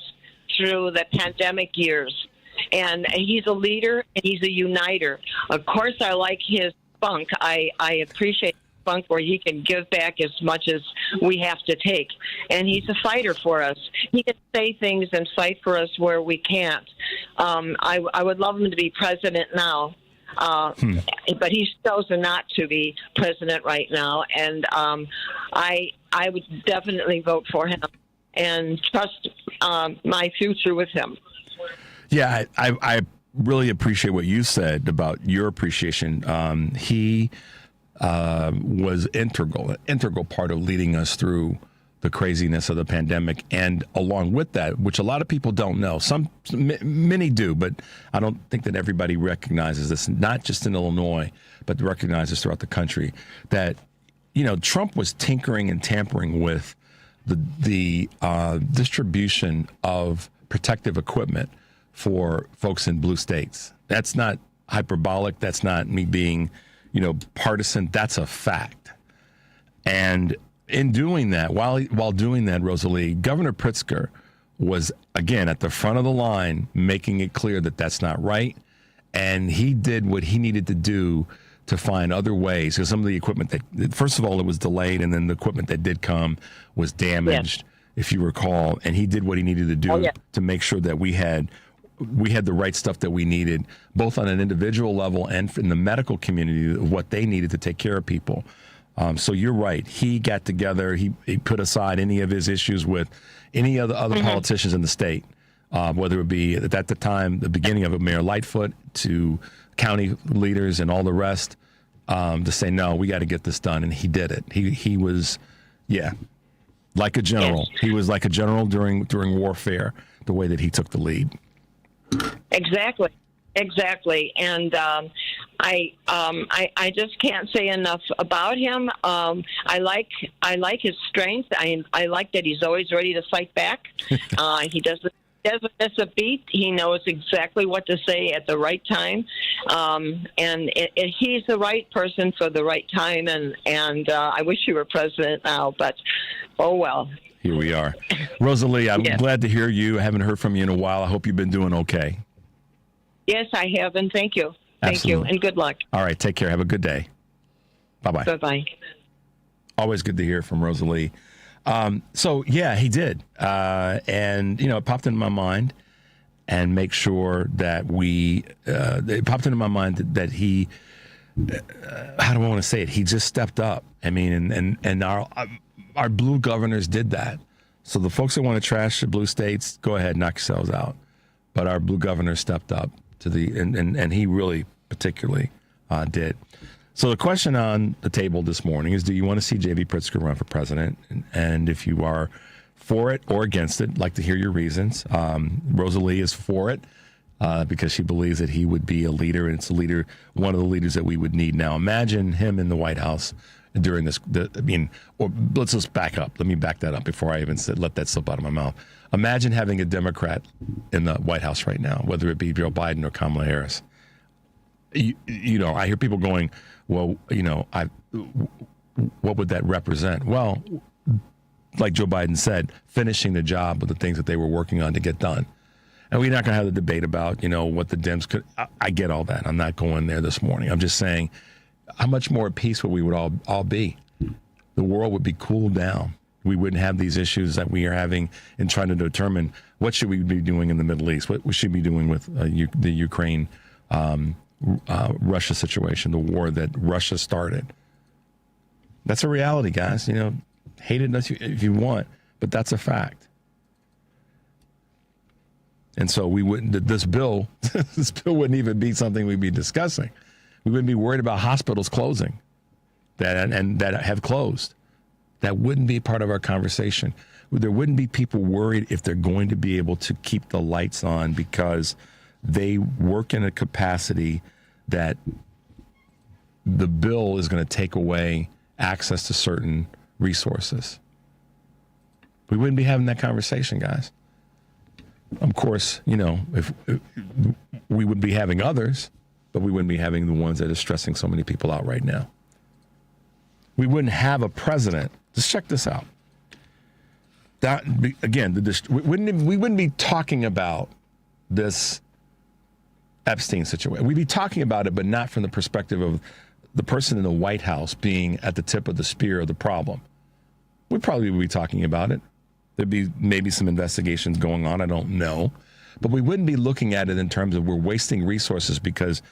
through the pandemic years. And he's a leader, and he's a uniter. Of course, I like his spunk. I appreciate spunk where he can give back as much as we have to take. And he's a fighter for us. He can say things and fight for us where we can't. I would love him to be president now. But he's chosen not to be president right now. And I would definitely vote for him and trust my future with him. Yeah, I really appreciate what you said about your appreciation. He was an integral part of leading us through the craziness of the pandemic. And along with that, which a lot of people don't know, many do, but I don't think that everybody recognizes this, not just in Illinois, but recognizes throughout the country, that, Trump was tinkering and tampering with the distribution of protective equipment for folks in blue states. That's not hyperbolic. That's not me being, partisan. That's a fact. And in doing that, while doing that, Rosalie, Governor Pritzker was, again, at the front of the line, making it clear that that's not right. And he did what he needed to do to find other ways. Because some of the equipment that, first of all, it was delayed, and then the equipment that did come was damaged, if you recall. And he did what he needed to do to make sure that we had the right stuff that we needed, both on an individual level and in the medical community, of what they needed to take care of people. So you're right. He got together. He put aside any of his issues with any of the other politicians in the state, whether it be at the time, the beginning of it, Mayor Lightfoot, to county leaders and all the rest, to say, no, we got to get this done. And he did it. He was, like a general. Yes. He was like a general during warfare, the way that he took the lead. Exactly, and I just can't say enough about him. I like his strength. I like that he's always ready to fight back. He doesn't miss a beat. He knows exactly what to say at the right time, and he's the right person for the right time. And I wish he were president now, but oh well. Here we are, Rosalie. I'm glad to hear you. I haven't heard from you in a while. I hope you've been doing okay. Yes, I have, and thank you. Thank you, and good luck. All right, take care. Have a good day. Bye-bye. Bye-bye. Always good to hear from Rosalie. So, he did. And, it popped into my mind, and make sure that it popped into my mind that he, how do I want to say it? He just stepped up. I mean, and our blue governors did that. So the folks that want to trash the blue states, go ahead, knock yourselves out. But our blue governor stepped up to and he really particularly did. So the question on the table this morning is, do you want to see J.B. Pritzker run for president? And if you are for it or against it, I'd like to hear your reasons. Rosalie is for it because she believes that he would be a leader, and it's one of the leaders that we would need. Now, imagine him in the White House during this. Or let's just back up. Let me back that up before I even let that slip out of my mouth. Imagine having a Democrat in the White House right now, whether it be Joe Biden or Kamala Harris. I hear people going, well, what would that represent? Well, like Joe Biden said, finishing the job of the things that they were working on to get done. And we're not going to have the debate about, what the Dems could. I get all that. I'm not going there this morning. I'm just saying, how much more at peace would we all be? The world would be cooled down. We wouldn't have these issues that we are having in trying to determine what should we be doing in the Middle East, what we should be doing with the Ukraine, Russia situation, the war that Russia started. That's a reality, guys. Hate it if you want, but that's a fact. And so we wouldn't. This bill wouldn't even be something we'd be discussing. We wouldn't be worried about hospitals closing that have closed. That wouldn't be part of our conversation. There wouldn't be people worried if they're going to be able to keep the lights on because they work in a capacity that the bill is going to take away access to certain resources. We wouldn't be having that conversation, guys. Of course, if we would be having others, but we wouldn't be having the ones that are stressing so many people out right now. We wouldn't have a president. Just check this out. We wouldn't be talking about this Epstein situation. We'd be talking about it, but not from the perspective of the person in the White House being at the tip of the spear of the problem. We probably would be talking about it. There'd be maybe some investigations going on. I don't know. But we wouldn't be looking at it in terms of we're wasting resources because,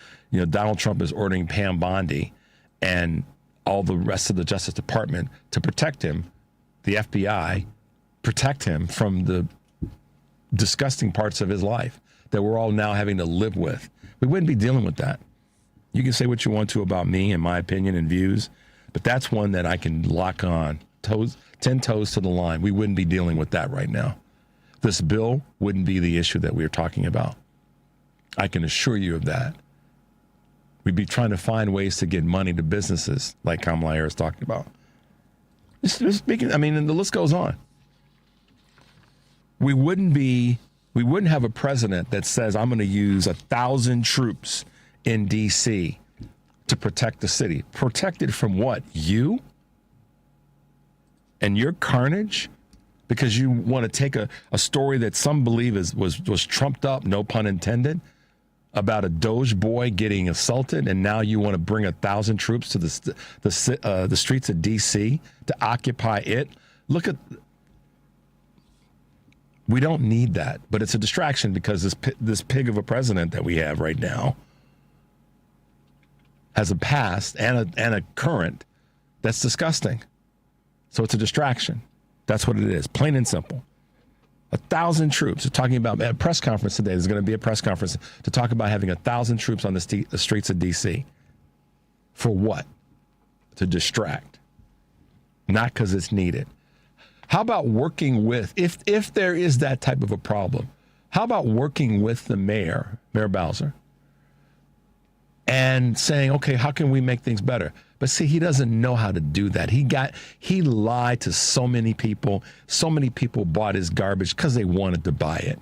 Donald Trump is ordering Pam Bondi and all the rest of the Justice Department to protect him, the FBI, protect him from the disgusting parts of his life that we're all now having to live with. We wouldn't be dealing with that. You can say what you want to about me and my opinion and views, but that's one that I can lock on 10 toes to the line. We wouldn't be dealing with that right now. This bill wouldn't be the issue that we're talking about. I can assure you of that. We'd be trying to find ways to get money to businesses like Kamala Harris talking about. And the list goes on. We wouldn't have a president that says, I'm going to use 1,000 troops in D.C. to protect the city. Protected from what? You? And your carnage? Because you want to take a story that some believe was trumped up, no pun intended, about a Doge boy getting assaulted, and now you want to bring 1,000 troops to the streets of D.C. to occupy it? We don't need that, but it's a distraction because this pig of a president that we have right now has a past and a current that's disgusting. So it's a distraction. That's what it is, plain and simple. 1,000 troops. We're talking about a press conference today. There's going to be a press conference to talk about having 1,000 troops on the streets of D.C. For what? To distract. Not because it's needed. How about working with, if there is that type of a problem, how about working with the Mayor Bowser, and saying, okay, how can we make things better? But see, he doesn't know how to do that. He lied to so many people. So many people bought his garbage because they wanted to buy it.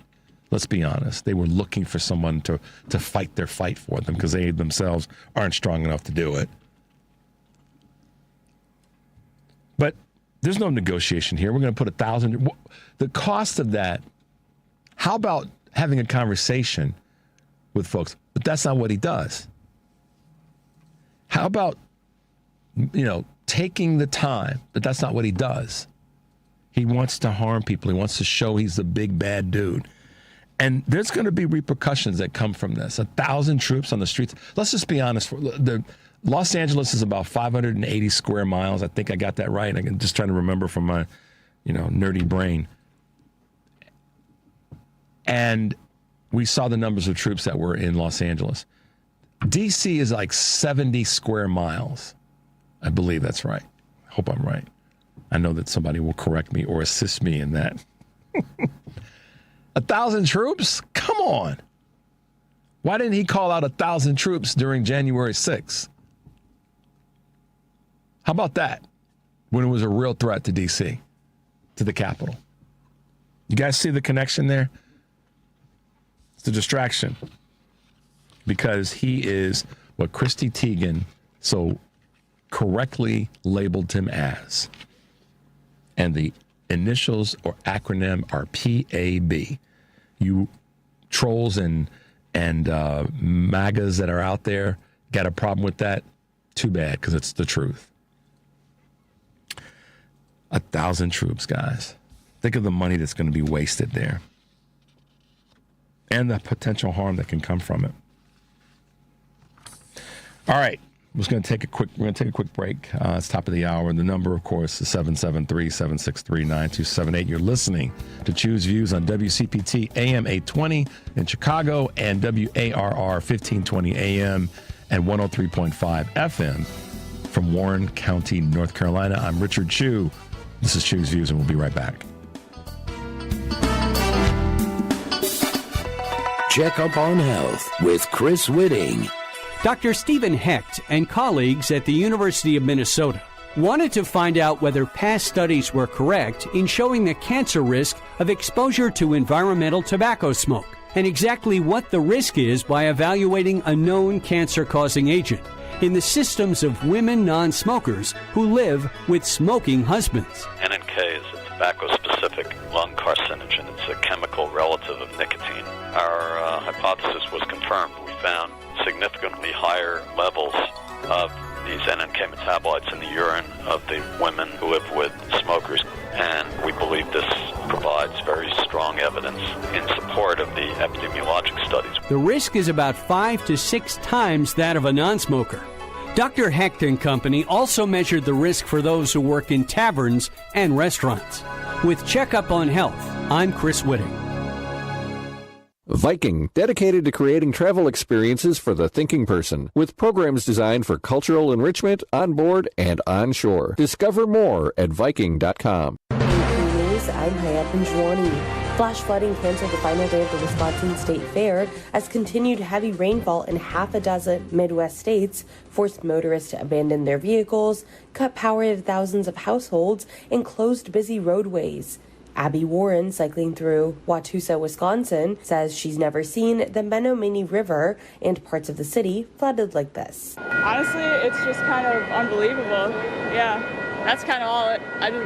Let's be honest. They were looking for someone to fight their fight for them because they themselves aren't strong enough to do it. But there's no negotiation here. We're going to put 1,000. The cost of that, how about having a conversation with folks? But that's not what he does. How about, taking the time? But that's not what he does. He wants to harm people. He wants to show he's the big bad dude. And there's going to be repercussions that come from this. 1,000 troops on the streets. Let's just be honest. Los Angeles is about 580 square miles. I think I got that right. I'm just trying to remember from my, nerdy brain. And we saw the numbers of troops that were in Los Angeles. D.C. is like 70 square miles. I believe that's right. I hope I'm right. I know that somebody will correct me or assist me in that. 1,000 troops? Come on. Why didn't he call out 1,000 troops during January 6th? How about that? When it was a real threat to D.C., to the Capitol. You guys see the connection there? It's a distraction. Because he is what Christy Teigen so correctly labeled him as. And the initials or acronym are PAB. You trolls and MAGAs that are out there got a problem with that? Too bad, because it's the truth. 1,000 troops, guys. Think of the money that's going to be wasted there. And the potential harm that can come from it. All right. We're going to take a quick break. It's top of the hour. The number, of course, is 773-763-9278. You're listening to Choose Views on WCPT AM 820 in Chicago and WARR 1520 AM and 103.5 FM from Warren County, North Carolina. I'm Richard Chu. This is Choose Views, and we'll be right back. Check up on health with Chris Whitting. Dr. Stephen Hecht and colleagues at the University of Minnesota wanted to find out whether past studies were correct in showing the cancer risk of exposure to environmental tobacco smoke, and exactly what the risk is by evaluating a known cancer-causing agent in the systems of women non-smokers who live with smoking husbands. NNK is a tobacco-specific lung carcinogen. It's a chemical relative of nicotine. Our hypothesis was confirmed. We found significantly higher levels of these NNK metabolites in the urine of the women who live with smokers, and we believe this provides very strong evidence in support of the epidemiologic studies. The risk is about 5 to 6 times that of a non-smoker. Dr. Hecht and company also measured the risk for those who work in taverns and restaurants. With Checkup on Health, I'm Chris Whitting. Viking, dedicated to creating travel experiences for the thinking person, with programs designed for cultural enrichment on board and on shore. Discover more at Viking.com. News, I'm Haya Panjwani. Flash flooding canceled the final day of the Wisconsin State Fair as continued heavy rainfall in half a dozen Midwest states forced motorists to abandon their vehicles, cut power to thousands of households, and closed busy roadways. Abby Warren, cycling through Wautusa, Wisconsin, says she's never seen the Menominee River and parts of the city flooded like this. Honestly, it's just kind of unbelievable. Yeah, that's kind of all.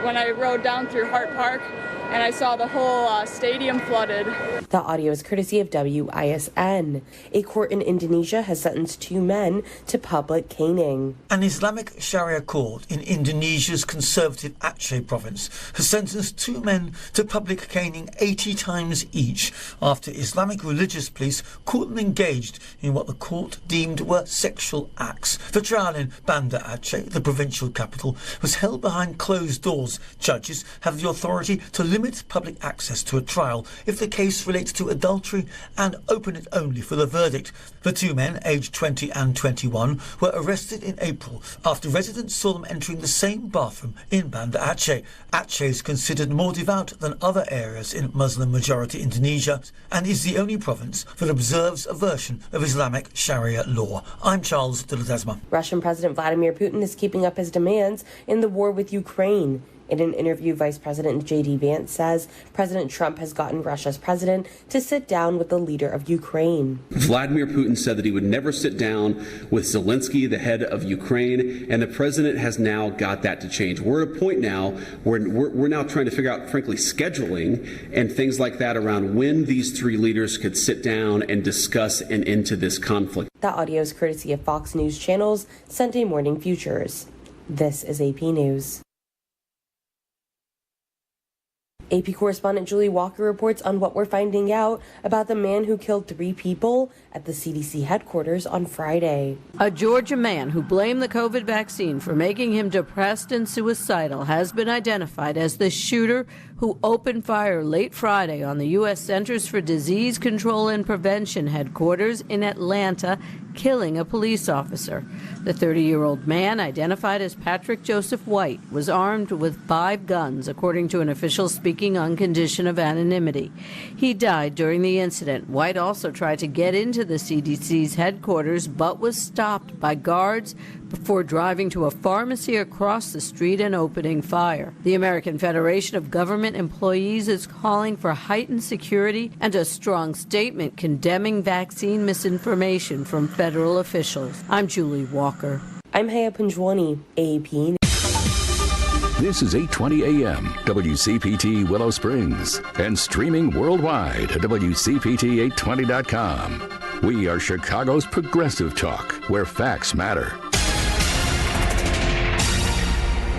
When I rode down through Hart Park and I saw the whole stadium flooded. The audio is courtesy of WISN. A court in Indonesia has sentenced 2 men to public caning. An Islamic Sharia court in Indonesia's conservative Aceh province has sentenced 2 men to public caning 80 times each after Islamic religious police caught them engaged in what the court deemed were sexual acts. The trial in Banda Aceh, the provincial capital, was held behind closed doors. Judges have the authority to limit public access to a trial if the case relates to adultery and open it only for the verdict. The 2 men, aged 20 and 21, were arrested in April after residents saw them entering the same bathroom in Banda Aceh. Aceh is considered more devout than other areas in Muslim-majority Indonesia and is the only province that observes a version of Islamic Sharia law. I'm Charles de Ledesma. Russian President Vladimir Putin is keeping up his demands in the war with Ukraine. In an interview, Vice President J.D. Vance says President Trump has gotten Russia's president to sit down with the leader of Ukraine. Vladimir Putin said that he would never sit down with Zelensky, the head of Ukraine, and the president has now got that to change. We're at a point now where we're now trying to figure out, frankly, scheduling and things like that around when these 3 leaders could sit down and discuss an end to this conflict. The audio is courtesy of Fox News Channel's Sunday Morning Futures. This is AP News. AP correspondent Julie Walker reports on what we're finding out about the man who killed 3 people at the CDC headquarters on Friday. A Georgia man who blamed the COVID vaccine for making him depressed and suicidal has been identified as the shooter who opened fire late Friday on the U.S. Centers for Disease Control and Prevention headquarters in Atlanta, killing a police officer. The 30-year-old man, identified as Patrick Joseph White, was armed with 5 guns, according to an official speaking on condition of anonymity. He died during the incident. White also tried to get into the CDC's headquarters, but was stopped by guards before driving to a pharmacy across the street and opening fire. The American Federation of Government Employees is calling for heightened security and a strong statement condemning vaccine misinformation from federal officials. I'm Julie Walker. I'm Haya Panjwani, AP. This is 820 AM, WCPT Willow Springs, and streaming worldwide at WCPT820.com. We are Chicago's progressive talk, where facts matter.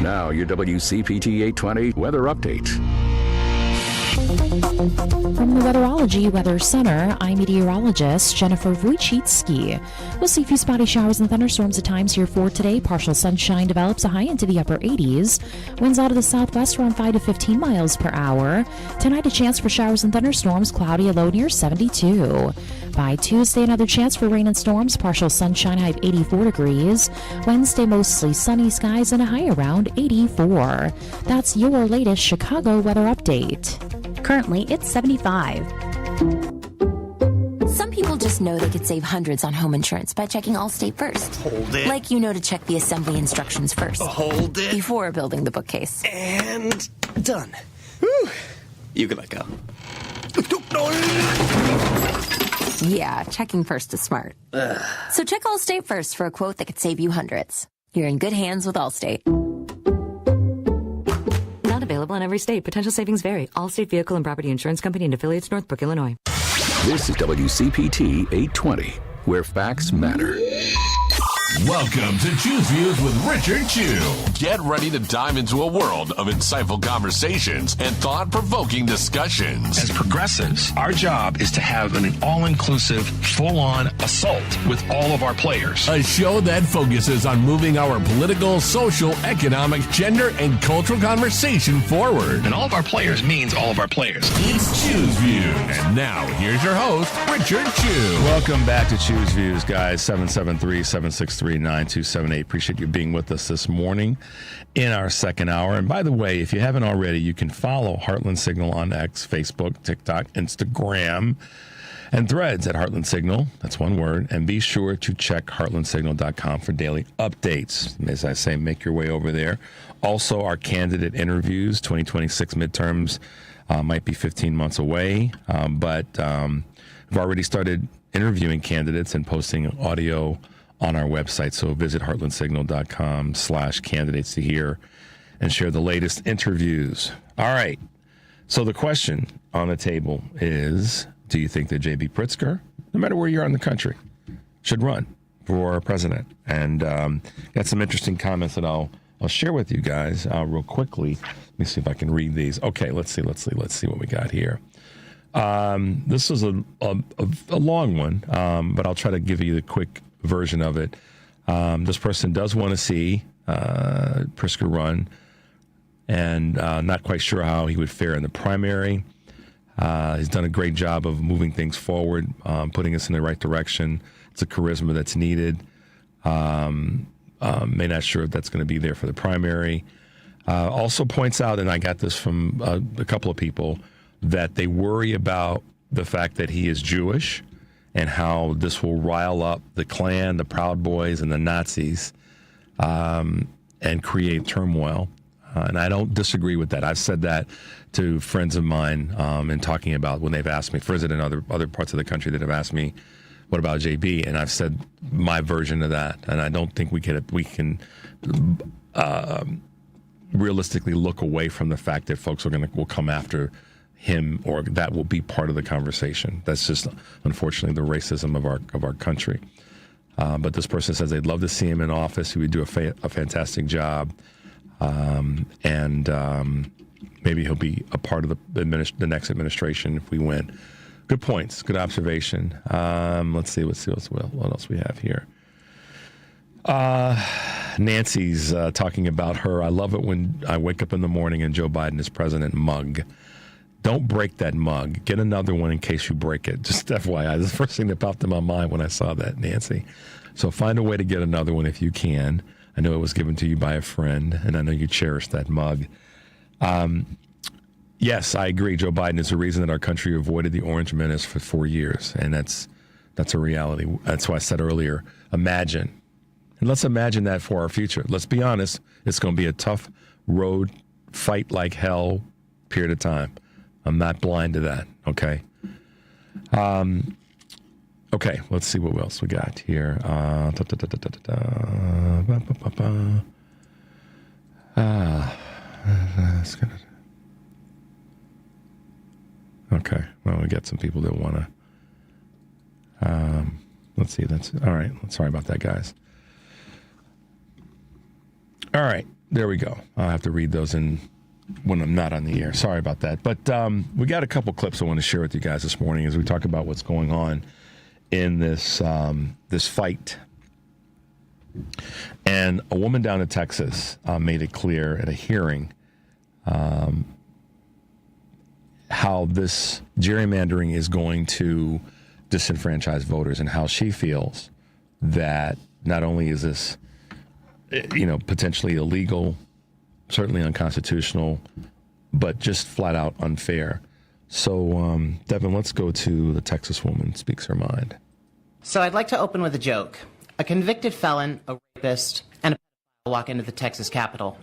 Now, your WCPT 820 weather update. From the Weatherology Weather Center, I'm meteorologist Jennifer Wojcicki. We'll see a few spotty showers and thunderstorms at times here for today. Partial sunshine develops a high into the upper 80s. Winds out of the southwest around 5 to 15 miles per hour. Tonight, a chance for showers and thunderstorms, cloudy, a low near 72. By Tuesday, another chance for rain and storms, partial sunshine, high of 84 degrees. Wednesday, mostly sunny skies and a high around 84. That's your latest Chicago weather update. Currently, it's 75. Some people just know they could save hundreds on home insurance by checking Allstate first. Hold it. Like you know to check the assembly instructions first. Hold it. Before building the bookcase. And done. Whew. You can let go. Yeah, checking first is smart. Ugh. So check Allstate first for a quote that could save you hundreds. You're in good hands with Allstate. Not available in every state. Potential savings vary. Allstate Vehicle and Property Insurance Company and affiliates, Northbrook, Illinois. This is WCPT 820, where facts matter. Welcome to Choose Views with Richard Chew. Get ready to dive into a world of insightful conversations and thought-provoking discussions. As progressives, our job is to have an all-inclusive, full-on assault with all of our players. A show that focuses on moving our political, social, economic, gender, and cultural conversation forward. And all of our players means all of our players. It's Choose Views. And now, here's your host, Richard Chew. Welcome back to Choose Views, guys. 773-763-9278. Appreciate you being with us this morning in our second hour. And by the way, if you haven't already, you can follow Heartland Signal on X, Facebook, TikTok, Instagram, and Threads at Heartland Signal. That's one word. And be sure to check heartlandsignal.com for daily updates. As I say, make your way over there. Also, our candidate interviews, 2026 midterms might be 15 months away, but we've already started interviewing candidates and posting audio on our website. So visit heartlandsignal.com/candidates to hear and share the latest interviews. All right. So the question on the table is, do you think that J.B. Pritzker, no matter where you are in the country, should run for president? And got some interesting comments that I'll share with you guys real quickly. Let me see if I can read these. Okay, let's see what we got here. This is a long one, but I'll try to give you the quick version of it. This person does want to see Pritzker run, and not quite sure how he would fare in the primary. He's done a great job of moving things forward, putting us in the right direction. It's a charisma that's needed. May not sure if that's going to be there for the primary. Also points out, and I got this from a couple of people, that they worry about the fact that he is Jewish and how this will rile up the Klan, the Proud Boys, and the Nazis, and create turmoil. And I don't disagree with that. I've said that to friends of mine in talking about when they've asked me, friends in other parts of the country that have asked me, what about JB? And I've said my version of that. And I don't think we can realistically look away from the fact that folks will come after him, or that will be part of the conversation. That's just, unfortunately, the racism of our country. But this person says they'd love to see him in office. He would do a fantastic job. And maybe he'll be a part of the next administration if we win. Good points. Good observation. Let's see what else we have here. Nancy's talking about her. I love it when I wake up in the morning and Joe Biden is president mug. Don't break that mug. Get another one in case you break it. Just FYI. That's the first thing that popped in my mind when I saw that, Nancy. So find a way to get another one if you can. I know it was given to you by a friend, and I know you cherish that mug. Yes, I agree. Joe Biden is the reason that our country avoided the Orange Menace for 4 years, and that's a reality. That's why I said earlier, imagine. And let's imagine that for our future. Let's be honest, it's going to be a tough road, fight like hell period of time. I'm not blind to that, okay? Okay, let's see what else we got here. Okay, well, we got some people that want to. Let's see, that's all right. Sorry about that, guys. All right, there we go. I'll have to read those when I'm not on the air. Sorry about that. But we got a couple clips I want to share with you guys this morning as we talk about what's going on in this fight. And a woman down in Texas made it clear at a hearing how this gerrymandering is going to disenfranchise voters, and how she feels that not only is this, potentially illegal, certainly unconstitutional, but just flat out unfair. So, Devin, let's go to the Texas woman speaks her mind. So I'd like to open with a joke. A convicted felon, a rapist, and a pedophile walk into the Texas Capitol.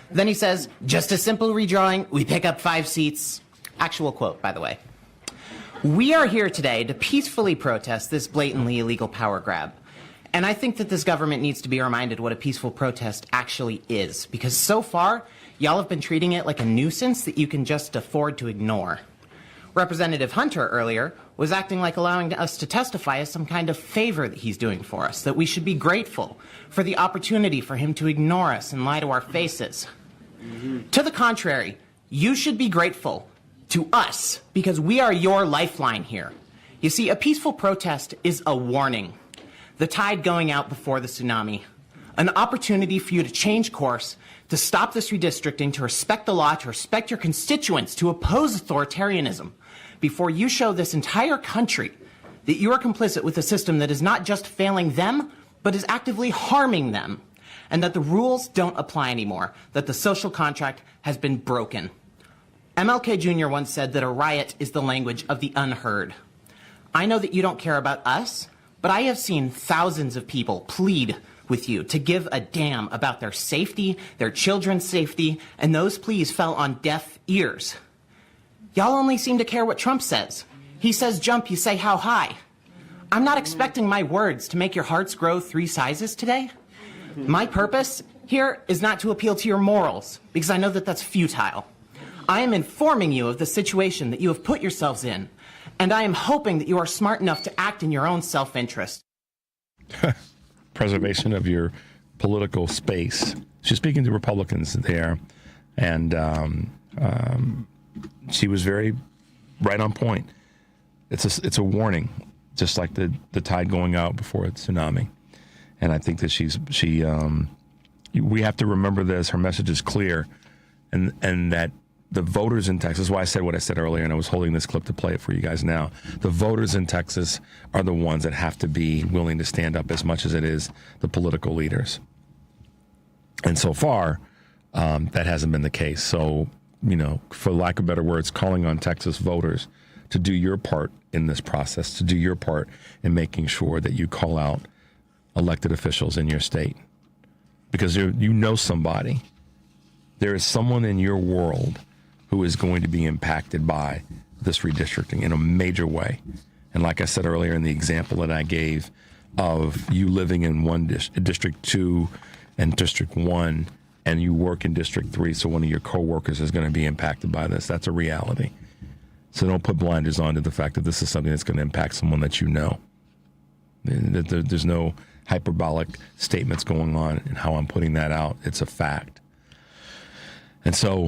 Then he says, just a simple redrawing, we pick up 5 seats. Actual quote, by the way. We are here today to peacefully protest this blatantly illegal power grab. And I think that this government needs to be reminded what a peaceful protest actually is. Because so far, y'all have been treating it like a nuisance that you can just afford to ignore. Representative Hunter earlier was acting like allowing us to testify as some kind of favor that he's doing for us, that we should be grateful for the opportunity for him to ignore us and lie to our faces. To the contrary, you should be grateful to us because we are your lifeline here. You see, a peaceful protest is a warning, the tide going out before the tsunami, an opportunity for you to change course, to stop this redistricting, to respect the law, to respect your constituents, to oppose authoritarianism, before you show this entire country that you are complicit with a system that is not just failing them, but is actively harming them, and that the rules don't apply anymore, that the social contract has been broken. MLK Jr. once said that a riot is the language of the unheard. I know that you don't care about us, but I have seen thousands of people plead with you to give a damn about their safety, their children's safety, and those pleas fell on deaf ears. Y'all only seem to care what Trump says. He says jump, you say how high. I'm not expecting my words to make your hearts grow 3 sizes today. My purpose here is not to appeal to your morals, because I know that that's futile. I am informing you of the situation that you have put yourselves in, and I am hoping that you are smart enough to act in your own self-interest. Preservation of your political space. She's speaking to Republicans there, and she was very right on point. It's a warning, just like the tide going out before a tsunami. And I think that we have to remember this. Her message is clear, and that the voters in Texas, why I said what I said earlier, and I was holding this clip to play it for you guys now. The voters in Texas are the ones that have to be willing to stand up as much as it is the political leaders. And so far, that hasn't been the case. So, for lack of better words, calling on Texas voters to do your part in this process, to do your part in making sure that you call out elected officials in your state. Because you know somebody. There is someone in your world who is going to be impacted by this redistricting in a major way. And like I said earlier in the example that I gave of you living in District 2 and District 1, and you work in District 3, so one of your coworkers is going to be impacted by this. That's a reality. So don't put blinders on to the fact that this is something that's going to impact someone that you know. There's no hyperbolic statements going on in how I'm putting that out. It's a fact. And so,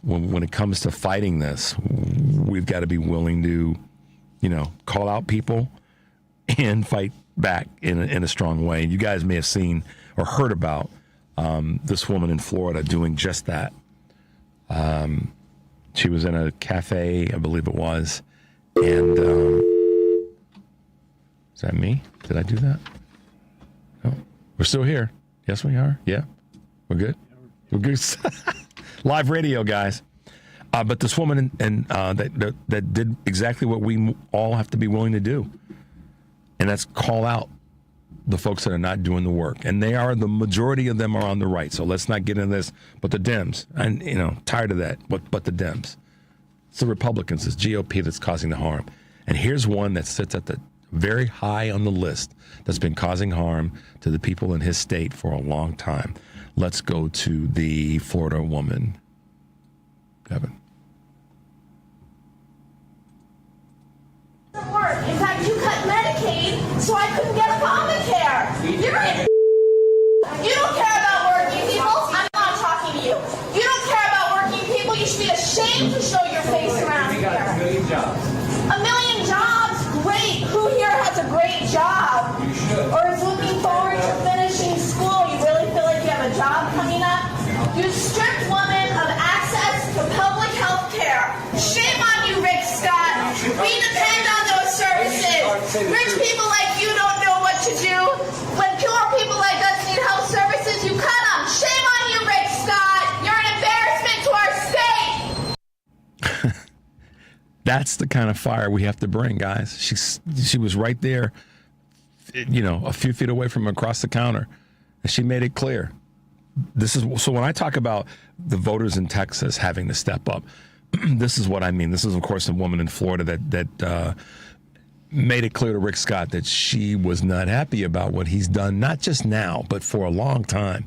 when it comes to fighting this, we've got to be willing to, call out people and fight back in a strong way. And you guys may have seen or heard about this woman in Florida doing just that. She was in a cafe, I believe it was, and is that me? Did I do that? No, we're still here. Yes, we are. Yeah, we're good. We're good. Live radio, guys. But this woman that did exactly what we all have to be willing to do, and that's call out the folks that are not doing the work. And the majority of them are on the right. So let's not get into this. But the Dems, and tired of that. But the Dems, it's the Republicans, it's GOP that's causing the harm. And here's one that sits at the very high on the list that's been causing harm to the people in his state for a long time. Let's go to the Florida woman, Kevin. In fact, you cut Medicaid, so I couldn't get Obamacare. You don't care about working people. I'm not talking to you. You don't care about working people. You should be ashamed to show your face around here. A million jobs. A million jobs? Great. Who here has a great job? You should. Or is looking forward to finishing school? You really feel like you have a job coming up? You stripped women of access to public health care. Shame on you, Rick Scott. We depend on those services. Rich people like you don't know what to do. When poor people like us need health services, you cut them. Shame on you, Rick Scott. You're an embarrassment to our state. That's the kind of fire we have to bring, guys. She was right there, a few feet away from across the counter, and she made it clear. So when I talk about the voters in Texas having to step up, this is what I mean. This is, of course, a woman in Florida that made it clear to Rick Scott that she was not happy about what he's done, not just now, but for a long time.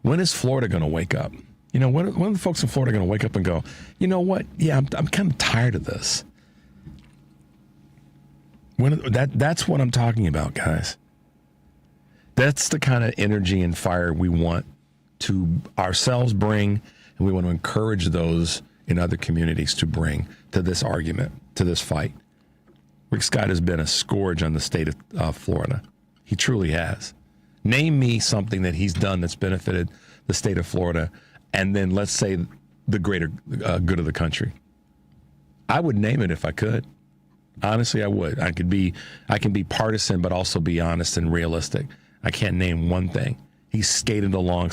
When is Florida going to wake up? When are the folks in Florida going to wake up and go, you know what? Yeah, I'm kind of tired of this. That's what I'm talking about, guys. That's the kind of energy and fire we want to ourselves bring, and we want to encourage those in other communities to bring to this argument, to this fight. Rick Scott has been a scourge on the state of Florida. He truly has. Name me something that he's done that's benefited the state of Florida, and then let's say the greater good of the country. I would name it if I could. Honestly, I would. I can be partisan, but also be honest and realistic. I can't name one thing. He skated along,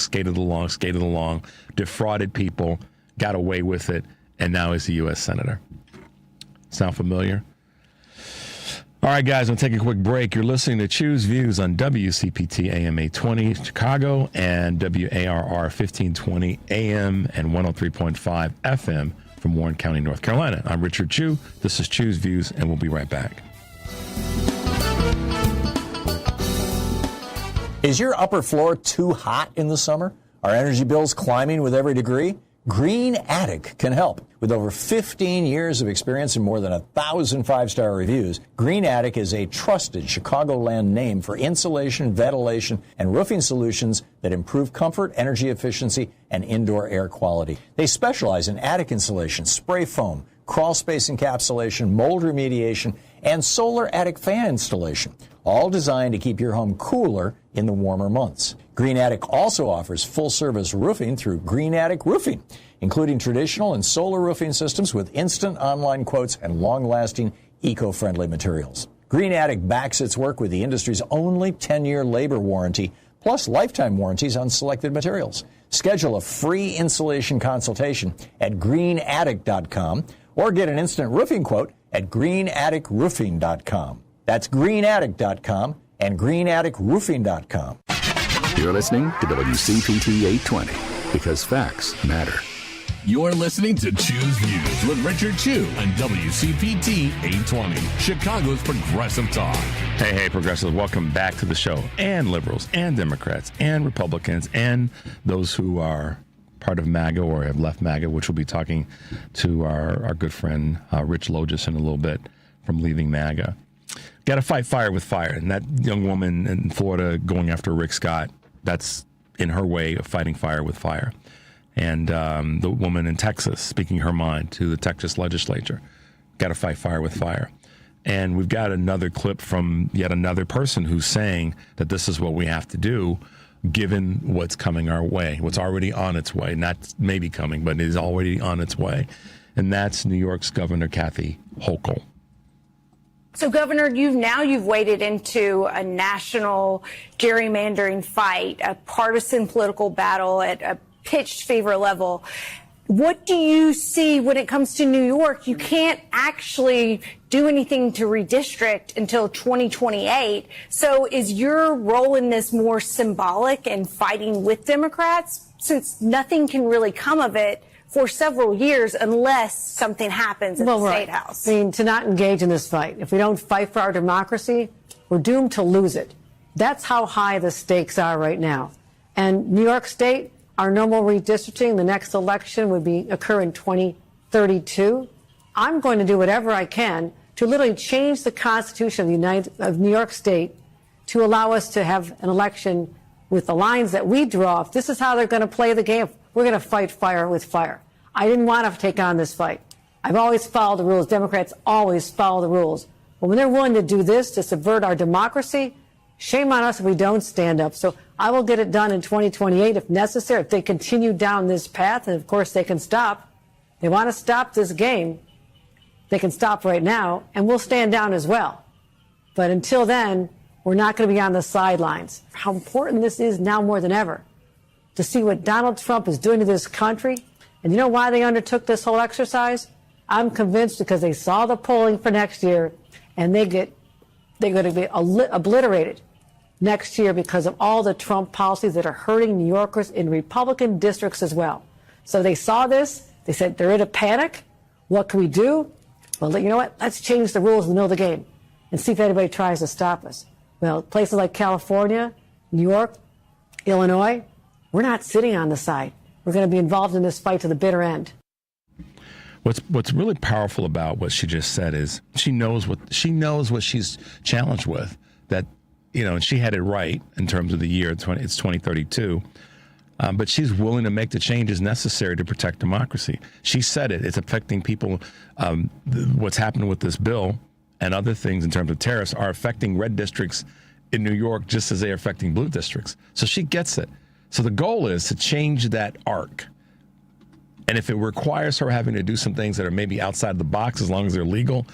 defrauded people, got away with it, and now he's a U.S. Senator. Sound familiar? All right, guys, I'm going to take a quick break. You're listening to Choose Views on WCPT AM 820 Chicago and WARR 1520 AM and 103.5 FM from Warren County, North Carolina. I'm Richard Chu. This is Choose Views, and we'll be right back. Is your upper floor too hot in the summer? Are energy bills climbing with every degree? Green Attic can help. With over 15 years of experience and more than 1,000 five-star reviews, Green Attic is a trusted Chicagoland name for insulation, ventilation, and roofing solutions that improve comfort, energy efficiency, and indoor air quality. They specialize in attic insulation, spray foam, crawl space encapsulation, mold remediation, and solar attic fan installation, all designed to keep your home cooler in the warmer months. Green Attic also offers full-service roofing through Green Attic Roofing, including traditional and solar roofing systems with instant online quotes and long-lasting eco-friendly materials. Green Attic backs its work with the industry's only 10-year labor warranty, plus lifetime warranties on selected materials. Schedule a free insulation consultation at greenattic.com or get an instant roofing quote at greenatticroofing.com. That's greenattic.com and greenatticroofing.com. You're listening to WCPT 820 because facts matter. You're listening to Choose Views with Richard Chu on WCPT 820, Chicago's Progressive Talk. Hey, progressives, welcome back to the show. And liberals, and Democrats, and Republicans, and those who are part of MAGA or have left MAGA, which we'll be talking to our good friend Rich Logis in a little bit from leaving MAGA. Got to fight fire with fire. And that young woman in Florida going after Rick Scott, that's in her way of fighting fire with fire. And the woman in Texas speaking her mind to the Texas legislature, got to fight fire with fire. And we've got another clip from yet another person who's saying that this is what we have to do given what's coming our way, what's already on its way, not maybe coming, but is already on its way. And that's New York's Governor Kathy Hochul. So, Governor, you've waded into a national gerrymandering fight, a partisan political battle at a pitched fever level. What do you see when it comes to New York? You can't actually do anything to redistrict until 2028. So is your role in this more symbolic and fighting with Democrats, since nothing can really come of it for several years unless something happens at the State House? I mean, to not engage in this fight. If we don't fight for our democracy, we're doomed to lose it. That's how high the stakes are right now. And New York State, our normal redistricting, the next election would occur in 2032. I'm going to do whatever I can to literally change the Constitution of New York State to allow us to have an election with the lines that we draw. If this is how they're going to play the game, we're going to fight fire with fire. I didn't want to take on this fight. I've always followed the rules. Democrats always follow the rules. But when they're willing to do this to subvert our democracy, shame on us if we don't stand up. So I will get it done in 2028 if necessary, if they continue down this path. And, of course, they can stop. They want to stop this game. They can stop right now, and we'll stand down as well. But until then, we're not going to be on the sidelines. How important this is now more than ever to see what Donald Trump is doing to this country. And you know why they undertook this whole exercise? I'm convinced because they saw the polling for next year, and they're going to be obliterated next year because of all the Trump policies that are hurting New Yorkers in Republican districts as well. So they saw this. They said, they're in a panic. What can we do? Well, you know what? Let's change the rules in the middle of the game and see if anybody tries to stop us. Well, places like California, New York, Illinois, we're not sitting on the side. We're going to be involved in this fight to the bitter end. What's really powerful about what she just said is she knows what she's challenged with. That, and she had it right in terms of the year. It's 2032. But she's willing to make the changes necessary to protect democracy. She said it. It's affecting people. What's happening with this bill and other things in terms of tariffs are affecting red districts in New York just as they are affecting blue districts. So she gets it. So the goal is to change that arc. And if it requires her having to do some things that are maybe outside the box, as long as they're legal,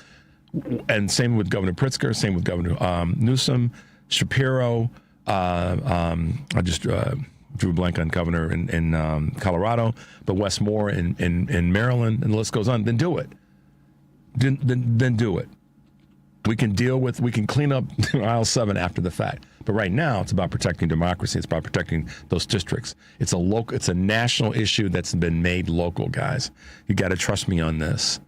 and same with Governor Pritzker, same with Governor Newsom, Shapiro, I just drew a blank on governor in Colorado, but Wes Moore in Maryland, and the list goes on, then do it. Then do it. We can clean up aisle 7 after the fact. But right now, it's about protecting democracy. It's about protecting those districts. It's a national issue that's been made local, guys. You got to trust me on this.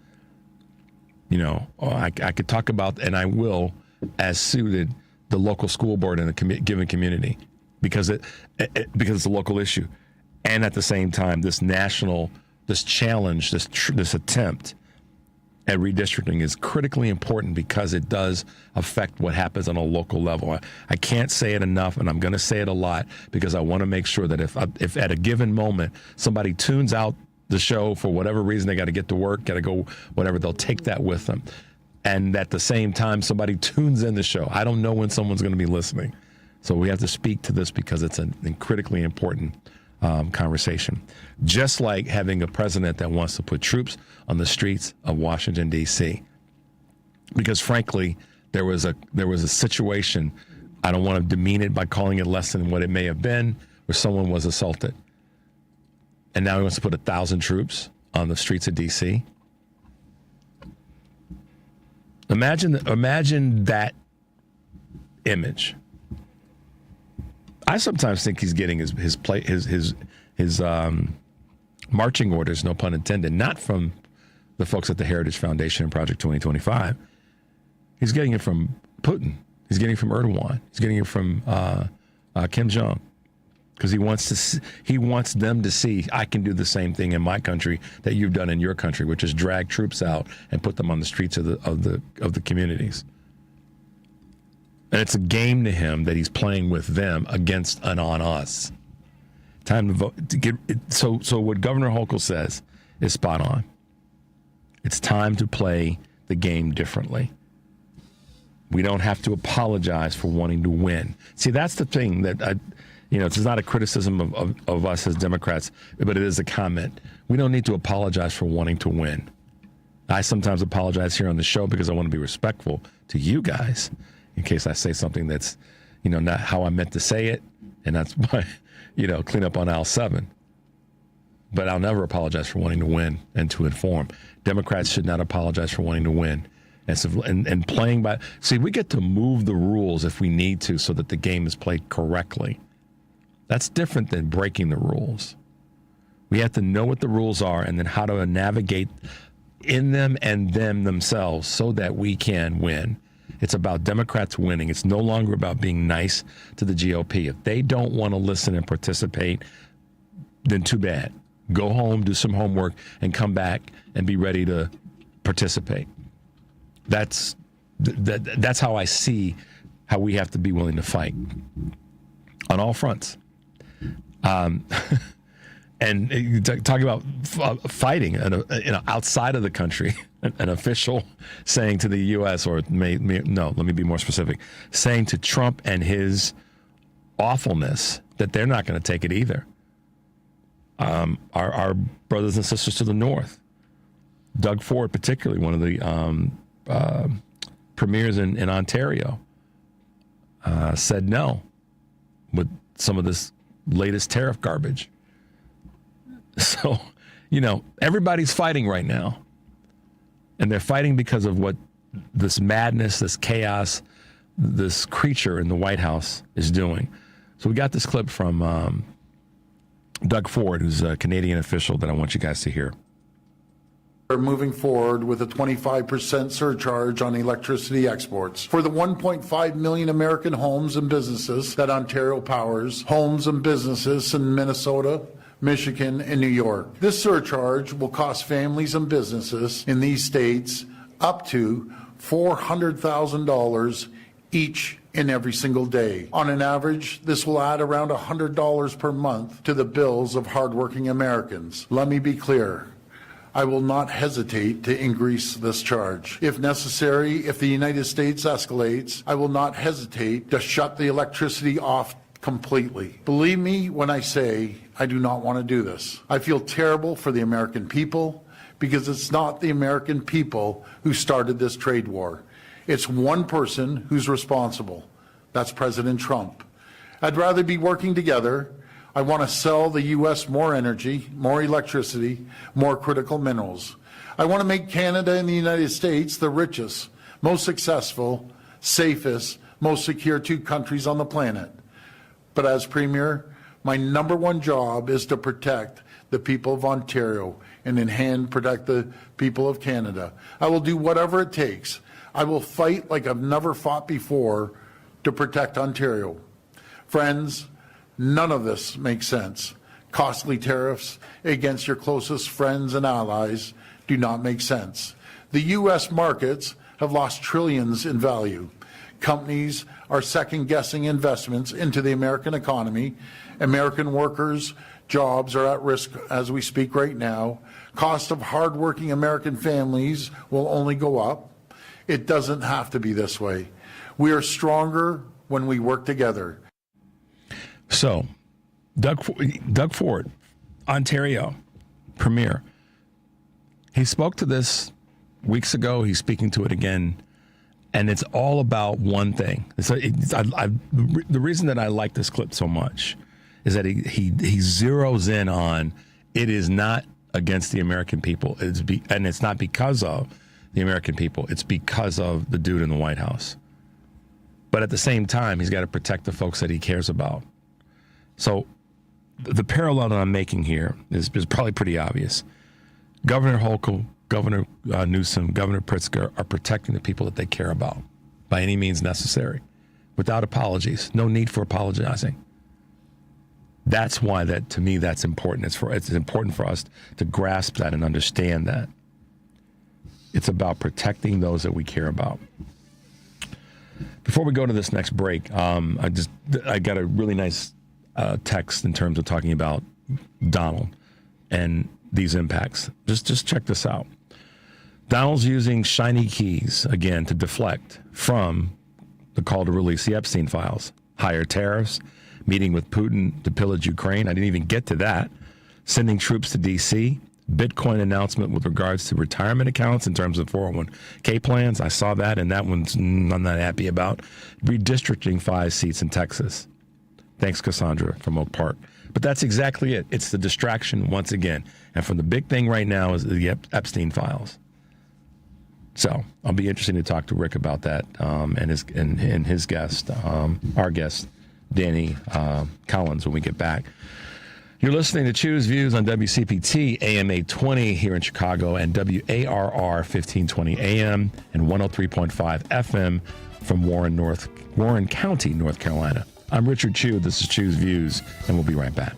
I could talk about, and I will, as suited, the local school board in a given community, because it's a local issue, and at the same time, this challenge, this attempt at redistricting is critically important because it does affect what happens on a local level. I can't say it enough, and I'm going to say it a lot because I want to make sure that if at a given moment somebody tunes out the show for whatever reason, they got to get to work, got to go, whatever, they'll take that with them. And at the same time, somebody tunes in the show. I don't know when someone's going to be listening. So we have to speak to this because it's a critically important conversation. Just like having a president that wants to put troops on the streets of Washington, D.C. Because frankly, there was a situation, I don't want to demean it by calling it less than what it may have been, where someone was assaulted. And now he wants to put 1,000 troops on the streets of D.C. Imagine that image. I sometimes think he's getting his marching orders, no pun intended, not from the folks at the Heritage Foundation and Project 2025. He's getting it from Putin. He's getting it from Erdogan. He's getting it from Kim Jong, because he wants them to see, I can do the same thing in my country that you've done in your country, which is drag troops out and put them on the streets of the communities. And it's a game to him that he's playing with them against and on us. Time to vote. So what Governor Hochul says is spot on. It's time to play the game differently. We don't have to apologize for wanting to win. See, that's the thing that it's not a criticism of us as Democrats, but it is a comment. We don't need to apologize for wanting to win. I sometimes apologize here on the show because I want to be respectful to you guys, in case I say something that's, not how I meant to say it, and that's why, clean up on aisle 7. But I'll never apologize for wanting to win and to inform. Democrats should not apologize for wanting to win. And playing by, see, we get to move the rules if we need to so that the game is played correctly. That's different than breaking the rules. We have to know what the rules are and then how to navigate in them and them themselves so that we can win. It's about Democrats winning. It's no longer about being nice to the GOP. If they don't want to listen and participate, then too bad. Go home, do some homework, and come back and be ready to participate. That's how I see how we have to be willing to fight on all fronts. And talking about fighting outside of the country, an official saying to the U.S. let me be more specific, saying to Trump and his awfulness that they're not going to take it either. Our brothers and sisters to the north, Doug Ford particularly, one of the premiers in Ontario, said no with some of this latest tariff garbage. So, everybody's fighting right now. And they're fighting because of what this madness, this chaos, this creature in the White House is doing. So we got this clip from Doug Ford, who's a Canadian official, that I want you guys to hear. We're moving forward with a 25% surcharge on electricity exports. For the 1.5 million American homes and businesses that Ontario powers, homes and businesses in Minnesota, Michigan, and New York. This surcharge will cost families and businesses in these states up to $400,000 each and every single day. On an average, this will add around $100 per month to the bills of hardworking Americans. Let me be clear. I will not hesitate to increase this charge. If necessary, if the United States escalates, I will not hesitate to shut the electricity off completely. Believe me when I say I do not want to do this. I feel terrible for the American people because it's not the American people who started this trade war. It's one person who's responsible. That's President Trump. I'd rather be working together. I want to sell the U.S. more energy, more electricity, more critical minerals. I want to make Canada and the United States the richest, most successful, safest, most secure two countries on the planet. But as Premier, my number one job is to protect the people of Ontario and in hand protect the people of Canada. I will do whatever it takes. I will fight like I've never fought before to protect Ontario. Friends, none of this makes sense. Costly tariffs against your closest friends and allies do not make sense. The U.S. markets have lost trillions in value. Companies are second-guessing investments into the American economy. American workers' jobs are at risk as we speak right now. Cost of hardworking American families will only go up. It doesn't have to be this way. We are stronger when we work together. So, Doug Ford, Ontario Premier, he spoke to this weeks ago. He's speaking to it again, and it's all about one thing. The reason that I like this clip so much is that he zeroes in on it is not against the American people, and it's not because of the American people. It's because of the dude in the White House. But at the same time, he's got to protect the folks that he cares about. So the parallel that I'm making here is probably pretty obvious. Governor Hochul, Governor Newsom, Governor Pritzker are protecting the people that they care about by any means necessary, without apologies. No need for apologizing. That's why to me, that's important. It's important for us to grasp that and understand that. It's about protecting those that we care about. Before we go to this next break, I got a really nice text in terms of talking about Donald and these impacts. Just check this out. Donald's using shiny keys again to deflect from the call to release the Epstein files. Higher tariffs, meeting with Putin to pillage Ukraine. I didn't even get to that. Sending troops to D.C., Bitcoin announcement with regards to retirement accounts in terms of 401k plans. I saw that, and that one's I'm not happy about. Redistricting 5 seats in Texas. Thanks, Cassandra from Oak Park. But that's exactly it. It's the distraction once again. And from the big thing right now is the Epstein files. So I'll be interested to talk to Rick about that and his guest, our guest, Danny Collins, when we get back. You're listening to Choose Views on WCPT, AM 820 here in Chicago, and WARR 1520 AM and 103.5 FM from Warren County, North Carolina. I'm Richard Chu. This is Choose Views, and we'll be right back.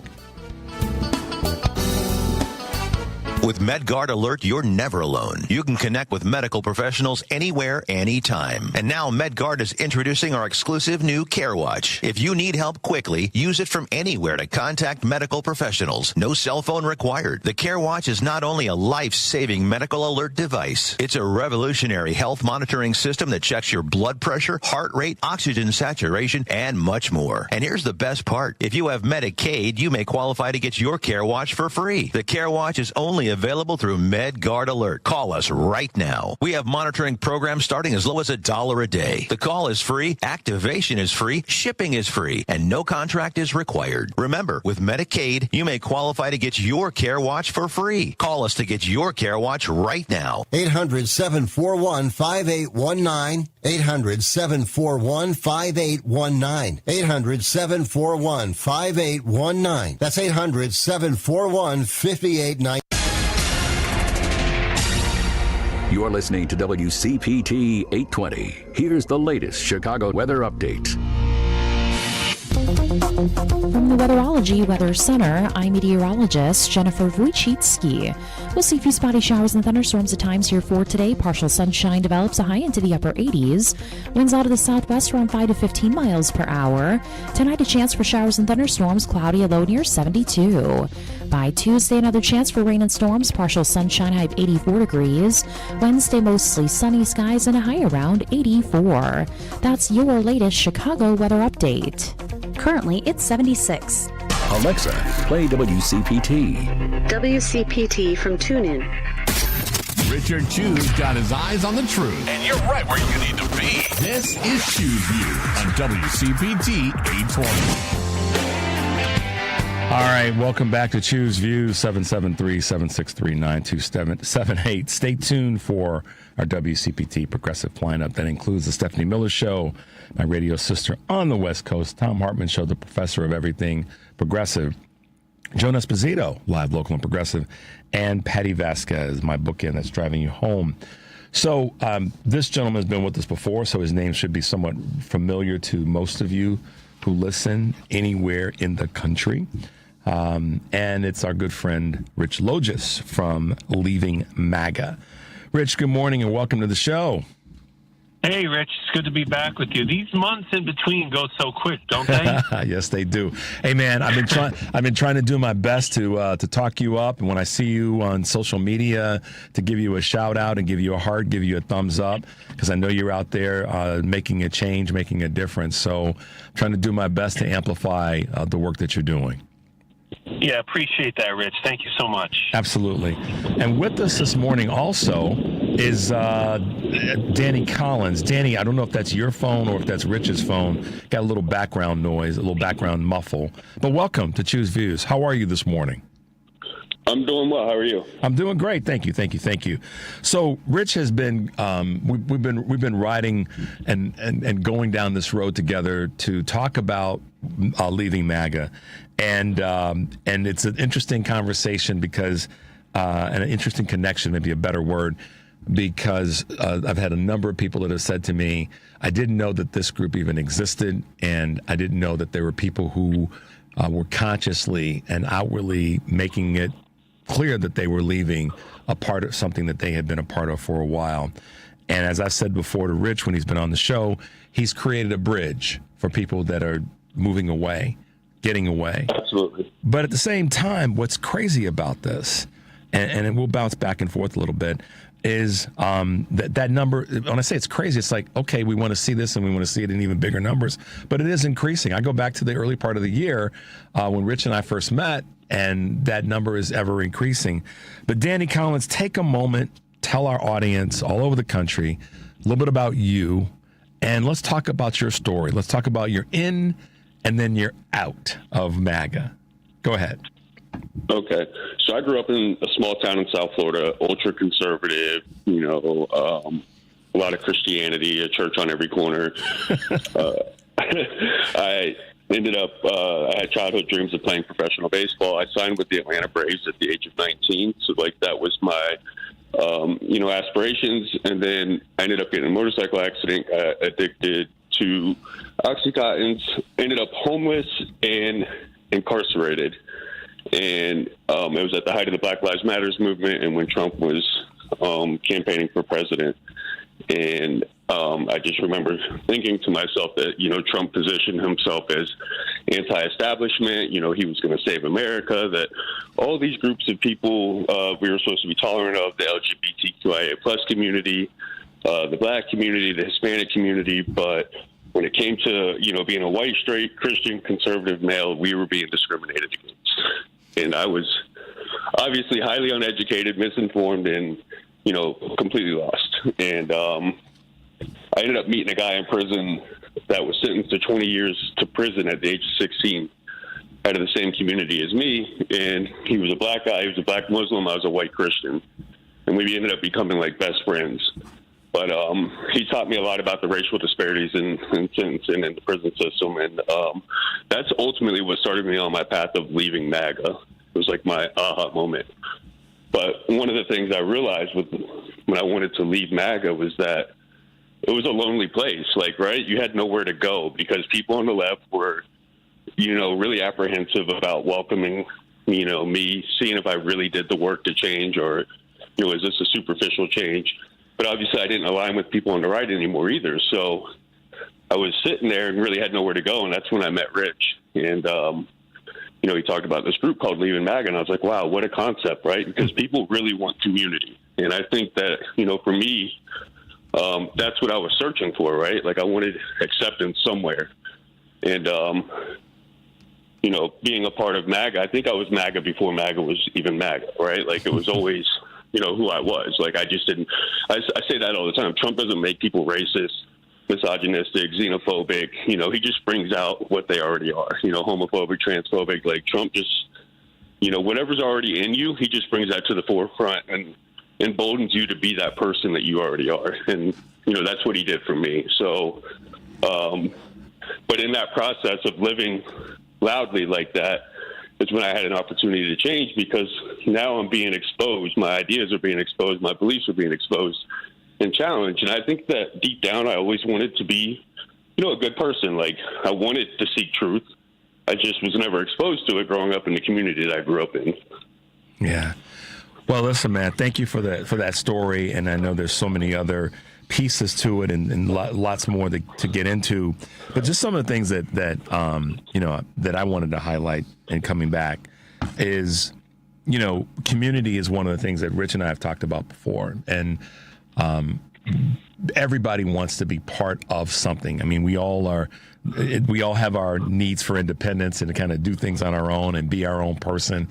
With MedGuard Alert, you're never alone. You can connect with medical professionals anywhere, anytime. And now MedGuard is introducing our exclusive new Care Watch. If you need help quickly, use it from anywhere to contact medical professionals. No cell phone required. The Care Watch is not only a life-saving medical alert device, it's a revolutionary health monitoring system that checks your blood pressure, heart rate, oxygen saturation, and much more. And here's the best part. If you have Medicaid, you may qualify to get your Care Watch for free. The Care Watch is only available through MedGuard Alert. Call us right now. We have monitoring programs starting as low as $1 a day. The call is free, activation is free, shipping is free, and no contract is required. Remember, with Medicaid, you may qualify to get your Care Watch for free. Call us to get your Care Watch right now. 800-741-5819. 800-741-5819. 800-741-5819. That's 800-741-5819. You're listening to WCPT 820. Here's the latest Chicago weather update. From the Weatherology Weather Center, I'm meteorologist Jennifer Wojcicki. We'll see a few spotty showers and thunderstorms at times here for today. Partial sunshine develops a high into the upper 80s. Winds out of the southwest around 5 to 15 miles per hour. Tonight, a chance for showers and thunderstorms, cloudy, a low near 72. By Tuesday, another chance for rain and storms, partial sunshine, high of 84 degrees. Wednesday, mostly sunny skies and a high around 84. That's your latest Chicago weather update. Currently, it's 76. Alexa, play WCPT. WCPT from TuneIn. Richard Chu's got his eyes on the truth. And you're right where you need to be. This is Chu's View on WCPT 820. All right, welcome back to Choose Views, 773-763-9278. Stay tuned for our WCPT Progressive lineup. That includes the Stephanie Miller Show, my radio sister on the West Coast, Tom Hartman Show, the professor of everything progressive, Joan Esposito, live, local, and progressive, and Patty Vasquez, my bookend that's driving you home. So this gentleman has been with us before, so his name should be somewhat familiar to most of you who listen anywhere in the country. And it's our good friend, Rich Logis from Leaving MAGA. Rich, good morning and welcome to the show. Hey, Rich, it's good to be back with you. These months in between go so quick, don't they? Yes, they do. Hey, man, I've been trying to do my best to talk you up, and when I see you on social media, to give you a shout out and give you a heart, give you a thumbs up, because I know you're out there making a change, making a difference. So I'm trying to do my best to amplify the work that you're doing. Yeah, appreciate that, Rich. Thank you so much. Absolutely. And with us this morning also is Danny Collins. Danny, I don't know if that's your phone or if that's Rich's phone. Got a little background noise, a little background muffle. But welcome to Choose Views. How are you this morning? I'm doing well. How are you? I'm doing great. Thank you. So Rich has been we've been riding and going down this road together to talk about leaving MAGA, and it's an interesting conversation because and an interesting connection, maybe a better word, because I've had a number of people that have said to me, I didn't know that this group even existed, and I didn't know that there were people who were consciously and outwardly making it clear that they were leaving a part of something that they had been a part of for a while. And as I said before to Rich when he's been on the show, he's created a bridge for people that are moving away, getting away. Absolutely. But at the same time, what's crazy about this, and we'll bounce back and forth a little bit, is that number, when I say it's crazy, it's like, okay, we want to see this and we want to see it in even bigger numbers, but it is increasing. I go back to the early part of the year when Rich and I first met, and that number is ever increasing. But Danny Collins, take a moment, tell our audience all over the country a little bit about you, and let's talk about your story. Let's talk about your in and then you're out of MAGA. Go ahead. Okay. So I grew up in a small town in South Florida, ultra conservative, a lot of Christianity, a church on every corner. I ended up, I had childhood dreams of playing professional baseball. I signed with the Atlanta Braves at the age of 19. So that was my, aspirations. And then I ended up getting in a motorcycle accident, got addicted to Oxycontins, ended up homeless and incarcerated. And it was at the height of the Black Lives Matters movement and when Trump was campaigning for president. And I just remember thinking to myself that, Trump positioned himself as anti-establishment. He was going to save America, that all these groups of people we were supposed to be tolerant of, the LGBTQIA plus community, the black community, the Hispanic community. But when it came to, being a white, straight, Christian, conservative male, we were being discriminated against. And I was obviously highly uneducated, misinformed, and, completely lost. And I ended up meeting a guy in prison that was sentenced to 20 years to prison at the age of 16, out of the same community as me. And he was a black guy. He was a black Muslim. I was a white Christian. And we ended up becoming like best friends. But he taught me a lot about the racial disparities in sentencing and the prison system. And that's ultimately what started me on my path of leaving MAGA. It was like my aha moment. But one of the things I realized when I wanted to leave MAGA was that it was a lonely place, right? You had nowhere to go because people on the left were, really apprehensive about welcoming, me, seeing if I really did the work to change or, is this a superficial change? But obviously I didn't align with people on the right anymore either. So I was sitting there and really had nowhere to go. And that's when I met Rich. And, he talked about this group called Leaving MAGA. And I was like, wow, what a concept, right? Because people really want community. And I think that, for me, that's what I was searching for, right? Like I wanted acceptance somewhere. And, being a part of MAGA, I think I was MAGA before MAGA was even MAGA, right? Like it was always, who I was. Like I just didn't, I say that all the time. Trump doesn't make people racist, misogynistic, xenophobic. He just brings out what they already are, homophobic, transphobic. Like Trump just, whatever's already in you, he just brings that to the forefront and emboldens you to be that person that you already are. And, that's what he did for me. So, but in that process of living loudly like that is when I had an opportunity to change, because now I'm being exposed. My ideas are being exposed. My beliefs are being exposed and challenged. And I think that deep down, I always wanted to be, a good person. Like I wanted to seek truth. I just was never exposed to it growing up in the community that I grew up in. Yeah. Well, listen, man, thank you for that story. And I know there's so many other pieces to it and lots more to get into. But just some of the things that I wanted to highlight in coming back is, community is one of the things that Rich and I have talked about before. And everybody wants to be part of something. I mean, we all have our needs for independence and to kind of do things on our own and be our own person.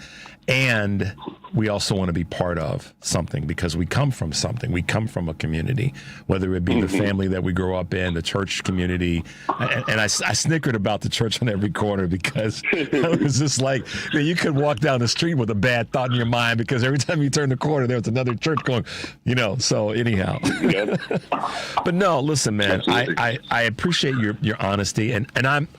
And we also want to be part of something because we come from something. We come from a community, whether it be the family that we grow up in, the church community. And I snickered about the church on every corner because it was just like, you could walk down the street with a bad thought in your mind because every time you turn the corner, there was another church going, so anyhow. But no, listen, man, I appreciate your honesty. And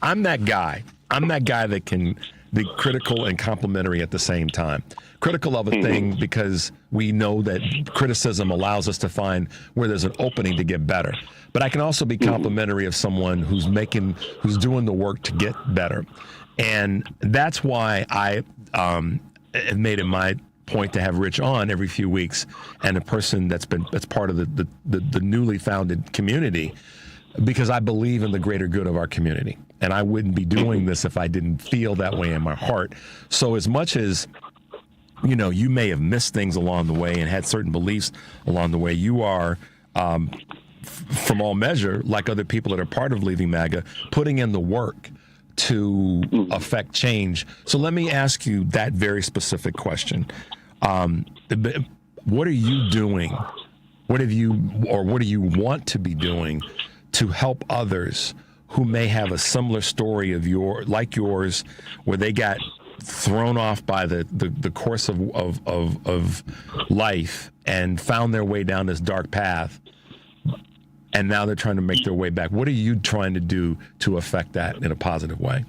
I'm that guy. I'm that guy that can be critical and complimentary at the same time. Critical of a thing because we know that criticism allows us to find where there's an opening to get better. But I can also be complimentary of someone who's doing the work to get better. And that's why I have made it my point to have Rich on every few weeks and a person that's part of the newly founded community, because I believe in the greater good of our community. And I wouldn't be doing this if I didn't feel that way in my heart. So as much as, you may have missed things along the way and had certain beliefs along the way, you are, from all measure, like other people that are part of Leaving MAGA, putting in the work to affect change. So let me ask you that very specific question. What are you doing? What do you want to be doing to help others who may have a similar story like yours, where they got thrown off by the course of life and found their way down this dark path, and now they're trying to make their way back? What are you trying to do to affect that in a positive way?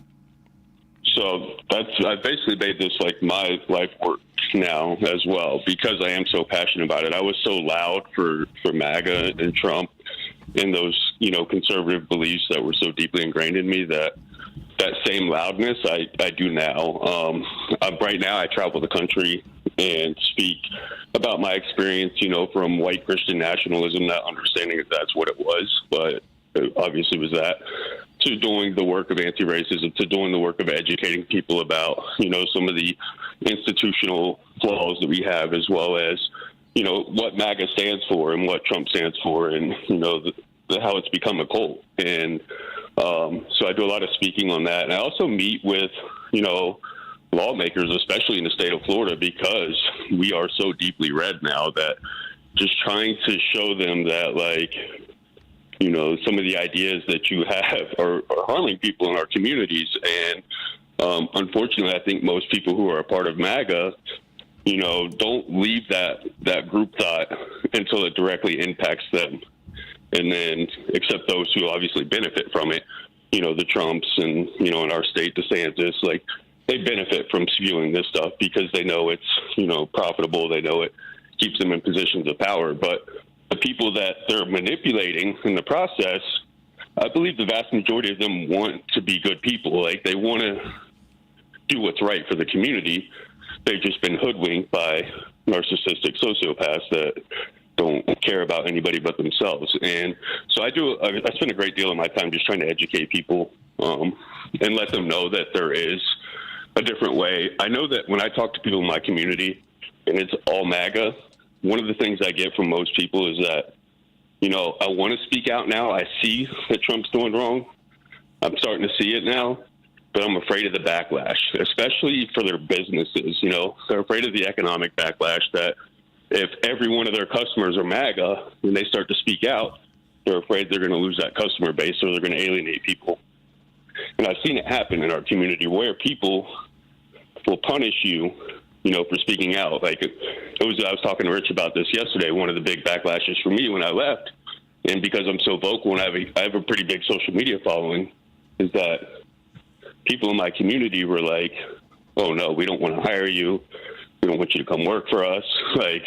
So I basically made this like my life work now as well, because I am so passionate about it. I was so loud for MAGA and Trump and those, conservative beliefs that were so deeply ingrained in me that same loudness I do now. Right now I travel the country and speak about my experience, from white Christian nationalism, not understanding if that's what it was, but it obviously was that, to doing the work of anti-racism, to doing the work of educating people about, some of the institutional flaws that we have, as well as, what MAGA stands for and what Trump stands for, and, how it's become a cult. And so I do a lot of speaking on that. And I also meet with, lawmakers, especially in the state of Florida, because we are so deeply red now, that just trying to show them that, like, some of the ideas that you have are harming people in our communities. And unfortunately, I think most people who are a part of MAGA, don't leave that group thought until it directly impacts them. And then, except those who obviously benefit from it, the Trumps and, in our state, DeSantis, like, they benefit from spewing this stuff because they know it's, profitable. They know it keeps them in positions of power. But the people that they're manipulating in the process, I believe the vast majority of them want to be good people. Like, they want to do what's right for the community. They've just been hoodwinked by narcissistic sociopaths that don't care about anybody but themselves. And so I spend a great deal of my time just trying to educate people and let them know that there is a different way. I know that when I talk to people in my community and it's all MAGA, one of the things I get from most people is that, you know, I want to speak out now. I see that Trump's doing wrong. I'm starting to see it now, but I'm afraid of the backlash, especially for their businesses. You know, they're afraid of the economic backlash that if every one of their customers are MAGA and they start to speak out, they're afraid they're going to lose that customer base or they're going to alienate people. And I've seen it happen in our community where people will punish you, you know, for speaking out. Like I was talking to Rich about this yesterday. One of the big backlashes for me when I left, and because I'm so vocal and I have a pretty big social media following, is that people in my community were like, "Oh no, we don't want to hire you. We don't want you to come work for us." Like,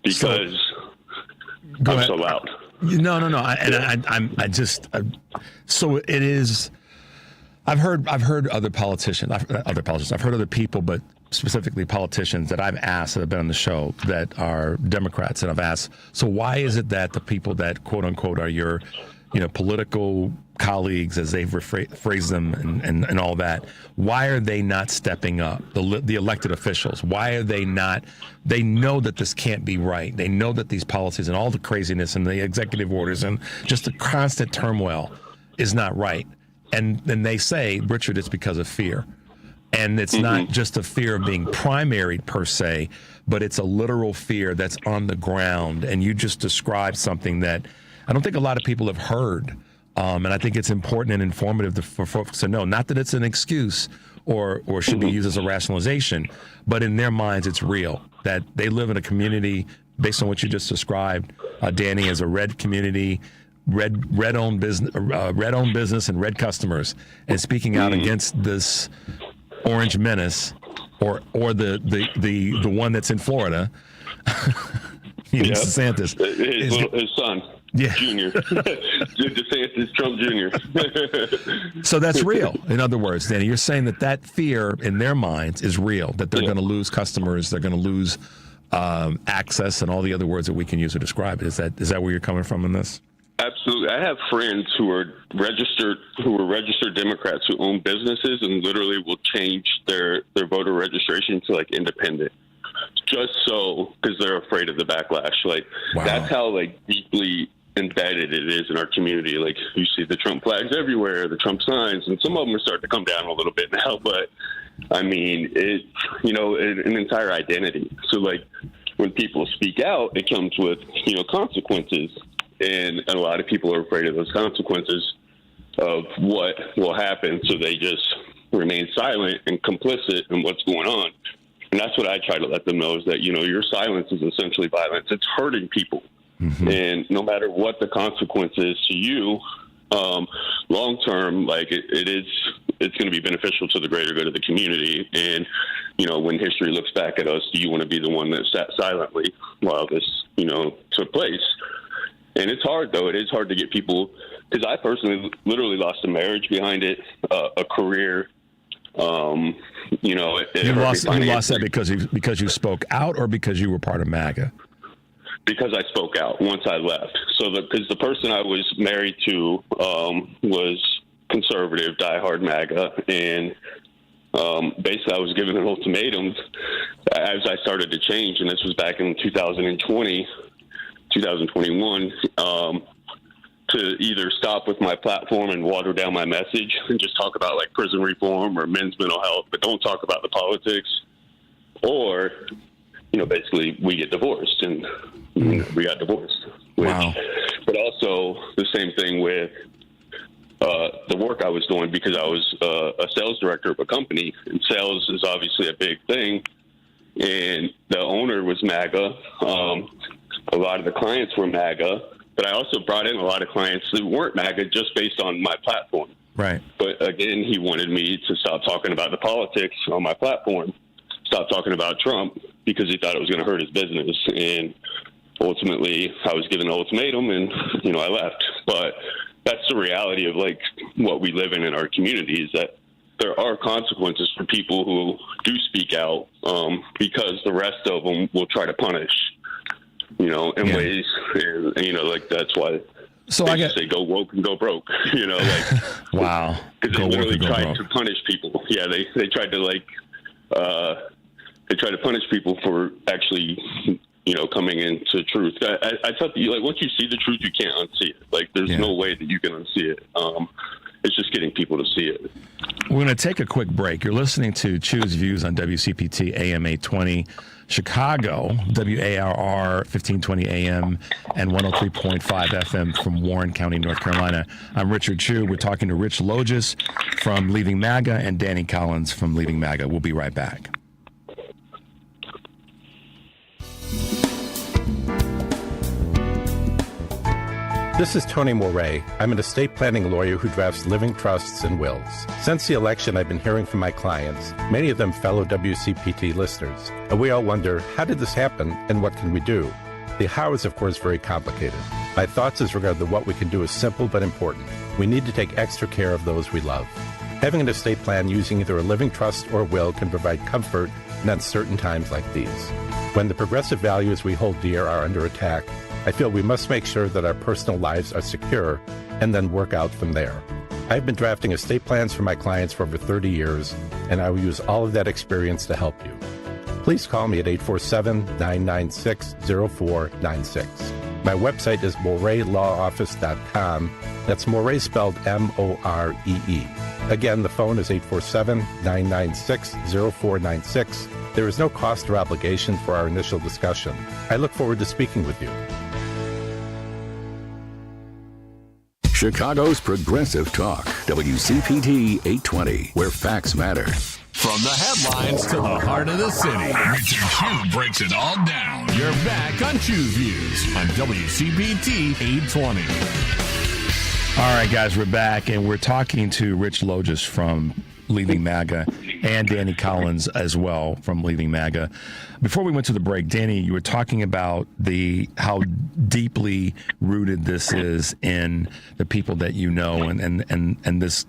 because I'm so loud. No. So it is. I've heard other politicians. I've heard other people, but specifically politicians that I've asked that have been on the show that are Democrats, and I've asked, so why is it that the people that quote unquote are your, you know, political colleagues, as they've phrased them, and all that, why are they not stepping up? The elected officials, why are they not? They know that this can't be right. They know that these policies and all the craziness and the executive orders and just the constant turmoil is not right. And then they say, Richard, it's because of fear. And it's not just a fear of being primaried per se, but it's a literal fear that's on the ground. And you just described something that I don't think a lot of people have heard. And I think it's important and informative for folks to know. Not that it's an excuse or should be used as a rationalization, but in their minds it's real. That they live in a community, based on what you just described, Danny, as a red community, red-owned business and red customers, and speaking out against this orange menace, or the one that's in Florida, DeSantis, his son, Junior, DeSantis, Trump Jr. So that's real. In other words, Danny, you're saying that fear in their minds is real. That they're going to lose customers, they're going to lose access, and all the other words that we can use to describe it. Is that where you're coming from in this? Absolutely. I have friends who are registered Democrats who own businesses and literally will change their voter registration to like independent, just so, because they're afraid of the backlash. Like, that's how like deeply embedded it is in our community. Like, you see the Trump flags everywhere, the Trump signs, and some of them are starting to come down a little bit now. But I mean, it's, you know, an entire identity. So like, when people speak out, it comes with, you know, consequences. And a lot of people are afraid of those consequences of what will happen, so they just remain silent and complicit in what's going on. And that's what I try to let them know, is that, you know, your silence is essentially violence. It's hurting people. And no matter what the consequence is to you, long term, like it's going to be beneficial to the greater good of the community. And, you know, when history looks back at us, do you want to be the one that sat silently while this, you know, took place? And it's hard, though. It is hard to get people, because I personally literally lost a marriage behind it, a career. You know, you lost that because you spoke out, or because you were part of MAGA? Because I spoke out once I left. So because the person I was married to was conservative, diehard MAGA, and basically I was given an ultimatum as I started to change, and this was back in 2021, to either stop with my platform and water down my message and just talk about like prison reform or men's mental health, but don't talk about the politics, or, you know, basically we get divorced, and you know, we got divorced. But also the same thing with the work I was doing, because I was a sales director of a company, and sales is obviously a big thing, and the owner was MAGA. A lot of the clients were MAGA, but I also brought in a lot of clients that weren't MAGA just based on my platform. Right. But again, he wanted me to stop talking about the politics on my platform, stop talking about Trump, because he thought it was going to hurt his business. And ultimately, I was given an ultimatum, and, you know, I left. But that's the reality of like what we live in our community, is that there are consequences for people who do speak out, because the rest of them will try to punish, in ways, and like that's why. So I guess they go woke and go broke, like wow, because they literally tried to punish people. Yeah, they tried to punish people for actually, coming into truth. I thought that like once you see the truth, you can't unsee it. Like there's no way that you can unsee it. It's just getting people to see it. We're going to take a quick break. You're listening to Choose Views on WCPT AM 820 Chicago, WARR 1520 AM and 103.5 FM from Warren County, North Carolina. I'm Richard Chu. We're talking to Rich Logis from Leaving MAGA and Danny Collins from Leaving MAGA. We'll be right back. This is Tony Moret. I'm an estate planning lawyer who drafts living trusts and wills. Since the election, I've been hearing from my clients, many of them fellow WCPT listeners, and we all wonder, how did this happen and what can we do? The how is, of course, very complicated. My thoughts as regard to what we can do is simple but important. We need to take extra care of those we love. Having an estate plan using either a living trust or will can provide comfort in uncertain times like these. When the progressive values we hold dear are under attack, I feel we must make sure that our personal lives are secure and then work out from there. I've been drafting estate plans for my clients for over 30 years, and I will use all of that experience to help you. Please call me at 847-996-0496. My website is moreylawoffice.com. That's Morey spelled M-O-R-E-E. Again, the phone is 847-996-0496. There is no cost or obligation for our initial discussion. I look forward to speaking with you. Chicago's Progressive Talk, WCPT 820, where facts matter. From the headlines to the heart of the city, Richard Chu breaks it all down. You're back on Choose Views on WCPT 820. All right, guys, we're back, and we're talking to Rich Logis from Leaving MAGA and Danny Collins as well from Leaving MAGA. Before we went to the break, Danny, you were talking about how deeply rooted this is in the people that you know and this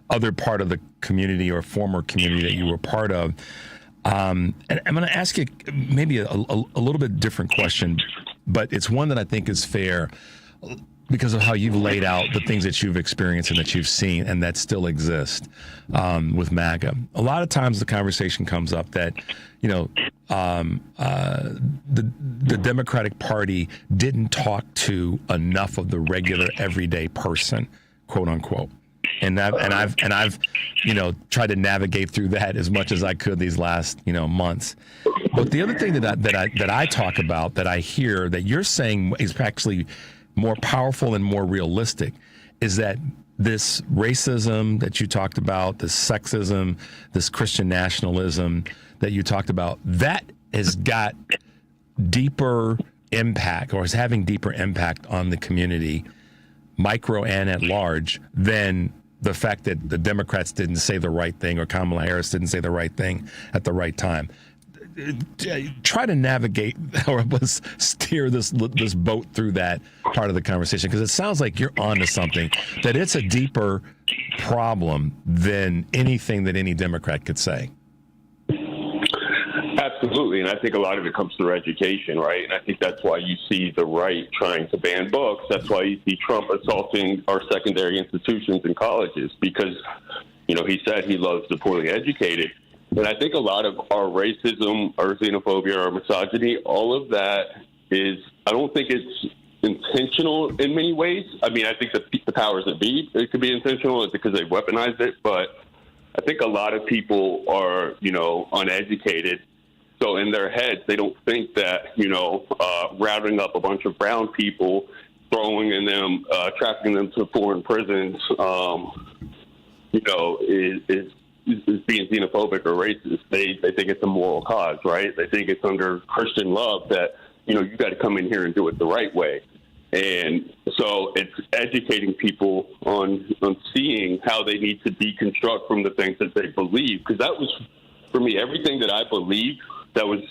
other part of the community or former community that you were part of. And I'm going to ask you maybe a little bit different question, but it's one that I think is fair because of how you've laid out the things that you've experienced and that you've seen and that still exist with MAGA. A lot of times the conversation comes up that, the Democratic Party didn't talk to enough of the regular everyday person, quote unquote. And I've tried to navigate through that as much as I could these last months. But the other thing that I talk about, that I hear that you're saying is actually more powerful and more realistic, is that this racism that you talked about, this sexism, this Christian nationalism that you talked about, that has got deeper impact or is having deeper impact on the community, micro and at large, than the fact that the Democrats didn't say the right thing or Kamala Harris didn't say the right thing at the right time. Try to navigate or steer this boat through that part of the conversation, because it sounds like you're onto something, that it's a deeper problem than anything that any Democrat could say. Absolutely, and I think a lot of it comes through education, right? And I think that's why you see the right trying to ban books. That's why you see Trump assaulting our secondary institutions and colleges, because, he said he loves the poorly educated. And I think a lot of our racism, our xenophobia, our misogyny, all of that is, I don't think it's intentional in many ways. I mean, I think that the powers that be, it could be intentional because they weaponized it. But I think a lot of people are, uneducated. So in their heads, they don't think that, rounding up a bunch of brown people, throwing in them, trafficking them to foreign prisons, is being xenophobic or racist. They think it's a moral cause, right? They think it's under Christian love that, you got to come in here and do it the right way. And so it's educating people on seeing how they need to deconstruct from the things that they believe. Because that was, for me, everything that I believed that was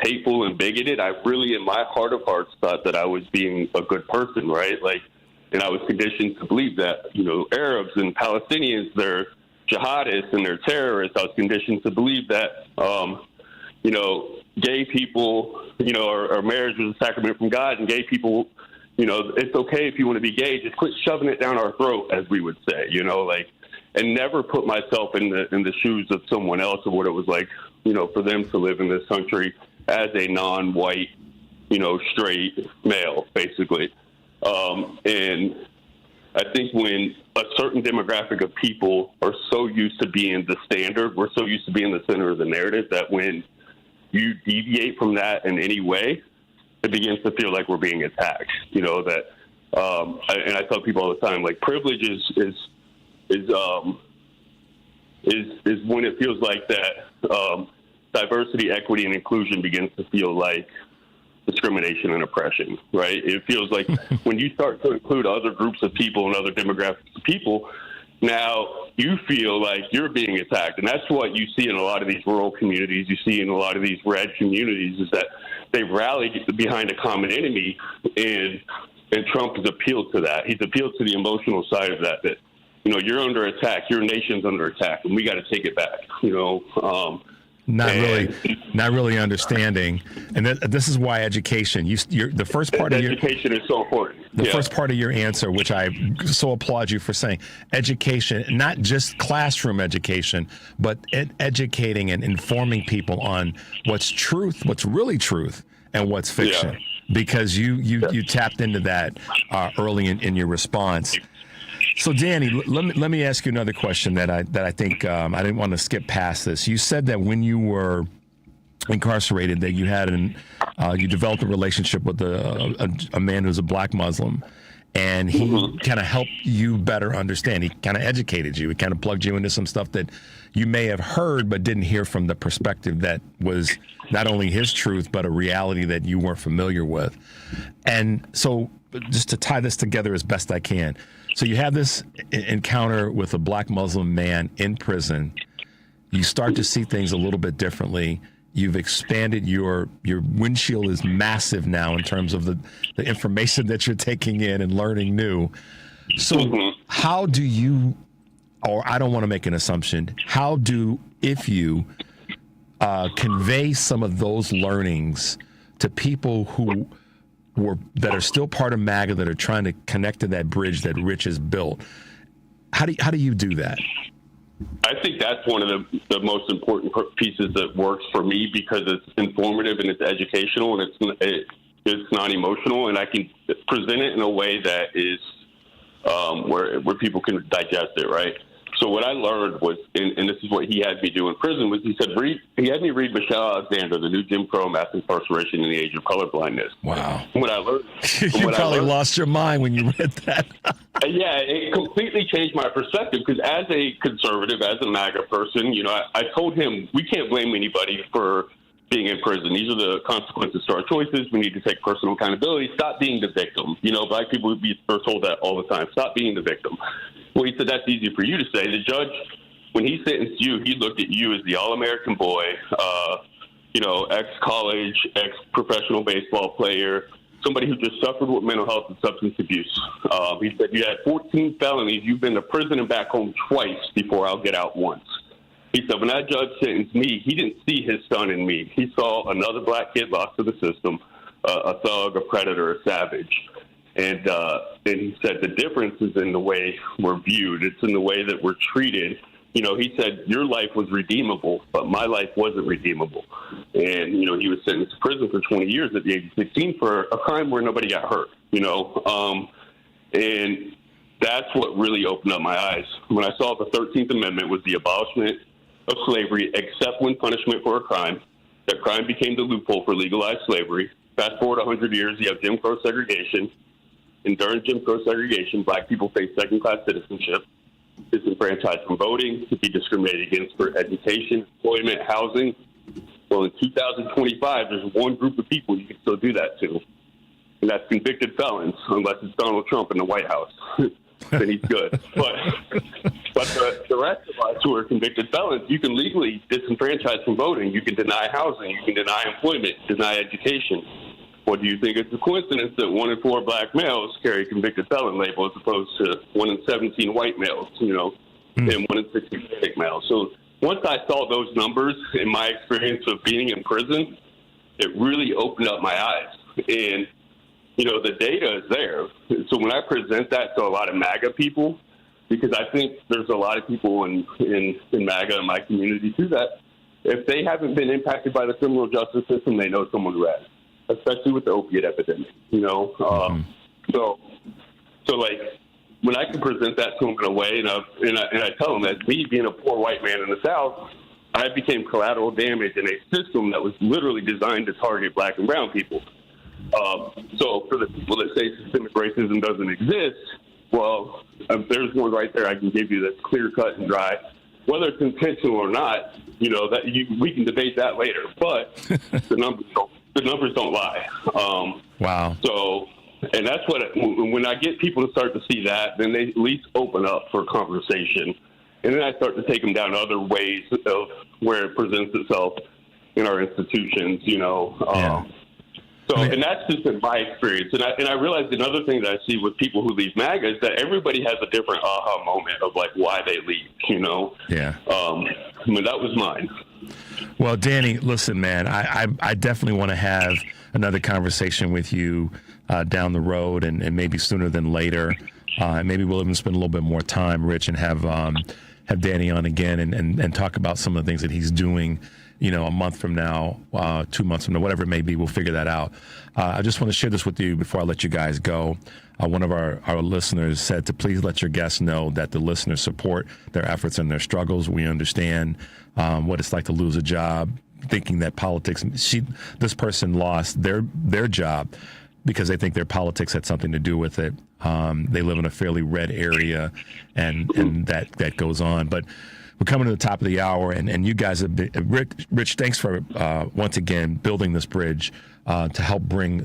hateful and bigoted, I really, in my heart of hearts, thought that I was being a good person, right? Like, And I was conditioned to believe that, Arabs and Palestinians, they're jihadists and they're terrorists. I was conditioned to believe that, gay people, our marriage was a sacrament from God, and gay people, it's okay if you want to be gay, just quit shoving it down our throat, as we would say, and never put myself in the shoes of someone else or what it was like, for them to live in this country as a non-white, straight male, basically. And I think when a certain demographic of people are so used to being the standard, we're so used to being the center of the narrative, that when you deviate from that in any way, it begins to feel like we're being attacked. And I tell people all the time, like, privilege is when it feels like that diversity, equity, and inclusion begins to feel like discrimination and oppression, right? It feels like when you start to include other groups of people and other demographics of people, now you feel like you're being attacked. And that's what you see in a lot of these rural communities. You see in a lot of these red communities is that they've rallied behind a common enemy, and Trump has appealed to that. He's appealed to the emotional side of that, you're under attack, your nation's under attack, and we got to take it back, Not really understanding, and this is why education. You're the first part of your education is so important. The first part of your answer, which I so applaud you for saying, education, not just classroom education, but educating and informing people on what's truth, what's really truth, and what's fiction. Yeah. Because you tapped into that early in your response. So, Danny, let me ask you another question that I think I didn't want to skip past this. You said that when you were incarcerated, that you had you developed a relationship with a man who's a black Muslim, and he kind of helped you better understand. He kind of educated you. He kind of plugged you into some stuff that you may have heard but didn't hear from the perspective that was not only his truth but a reality that you weren't familiar with. And so, just to tie this together as best I can. So you have this encounter with a black Muslim man in prison. You start to see things a little bit differently. You've expanded your windshield is massive now in terms of the information that you're taking in and learning new. So how do you, or I don't want to make an assumption, if you convey some of those learnings to people that are still part of MAGA, that are trying to connect to that bridge that Rich has built? How do you do that? I think that's one of the most important pieces that works for me, because it's informative and it's educational and it's non-emotional, and I can present it in a way that is where people can digest it, right? So what I learned was, and this is what he had me do in prison, was he had me read Michelle Alexander, The New Jim Crow, Mass Incarceration in the Age of Colorblindness. Wow. When I learned, you probably lost your mind when you read that. Yeah, it completely changed my perspective, because as a conservative, as a MAGA person, I told him, we can't blame anybody for being in prison. These are the consequences to our choices. We need to take personal accountability. Stop being the victim. Black people are told that all the time. Stop being the victim. Well, he said, that's easy for you to say. The judge, when he sentenced you, he looked at you as the all-American boy, ex-college, ex-professional baseball player, somebody who just suffered with mental health and substance abuse. He said, you had 14 felonies. You've been to prison and back home twice before I'll get out once. He said, when that judge sentenced me, he didn't see his son in me. He saw another black kid lost to the system, a thug, a predator, a savage. And he said the difference is in the way we're viewed. It's in the way that we're treated. He said your life was redeemable, but my life wasn't redeemable. And, he was sentenced to prison for 20 years at the age of 16 for a crime where nobody got hurt, and that's what really opened up my eyes. When I saw the 13th Amendment was the abolishment of slavery, except when punishment for a crime, that crime became the loophole for legalized slavery. Fast forward 100 years, you have Jim Crow segregation. And during Jim Crow segregation, black people face second-class citizenship, disenfranchised from voting, to be discriminated against for education, employment, housing. Well, in 2025, there's one group of people you can still do that to, and that's convicted felons, unless it's Donald Trump in the White House. Then he's good. But the rest of us who are convicted felons, you can legally disenfranchise from voting. You can deny housing. You can deny employment, deny education. Well, do you think it's a coincidence that 1 in 4 black males carry convicted felon label as opposed to 1 in 17 white males, and 1 in 60 Hispanic males? So once I saw those numbers in my experience of being in prison, it really opened up my eyes. And, the data is there. So when I present that to a lot of MAGA people, because I think there's a lot of people in MAGA in my community too that if they haven't been impacted by the criminal justice system, they know someone who has, especially with the opiate epidemic, So like when I can present that to them in a way, and I tell them that me being a poor white man in the South, I became collateral damage in a system that was literally designed to target black and brown people. So for the people that say systemic racism doesn't exist, well, there's one right there I can give you that's clear cut and dry. Whether it's intentional or not, we can debate that later. But the numbers don't lie. Wow. So, and that's when I get people to start to see that, then they at least open up for conversation, and then I start to take them down other ways of where it presents itself in our institutions. So, and that's just in my experience. And I realized another thing that I see with people who leave MAGA is that everybody has a different aha moment of like why they leave, Yeah. That was mine. Well, Danny, listen, man, I definitely want to have another conversation with you down the road and maybe sooner than later. Maybe we'll even spend a little bit more time, Rich, and have Danny on again and talk about some of the things that he's doing, a month from now, 2 months from now, whatever it may be. We'll figure that out. I just want to share this with you before I let you guys go. One of our listeners said to please let your guests know that the listeners support their efforts and their struggles. We understand what it's like to lose a job, thinking that politics, this person lost their job because they think their politics had something to do with it. They live in a fairly red area, and that goes on. But we're coming to the top of the hour, and you guys have been, Rich, thanks for once again building this bridge to help bring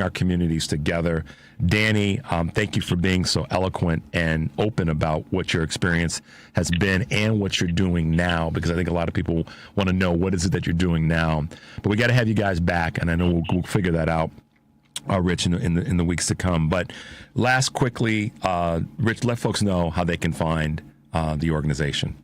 our communities together. Danny, thank you for being so eloquent and open about what your experience has been and what you're doing now, because I think a lot of people want to know what is it that you're doing now. But we got to have you guys back, and I know we'll figure that out. Rich, in the weeks to come. But last, quickly, Rich, let folks know how they can find the organization.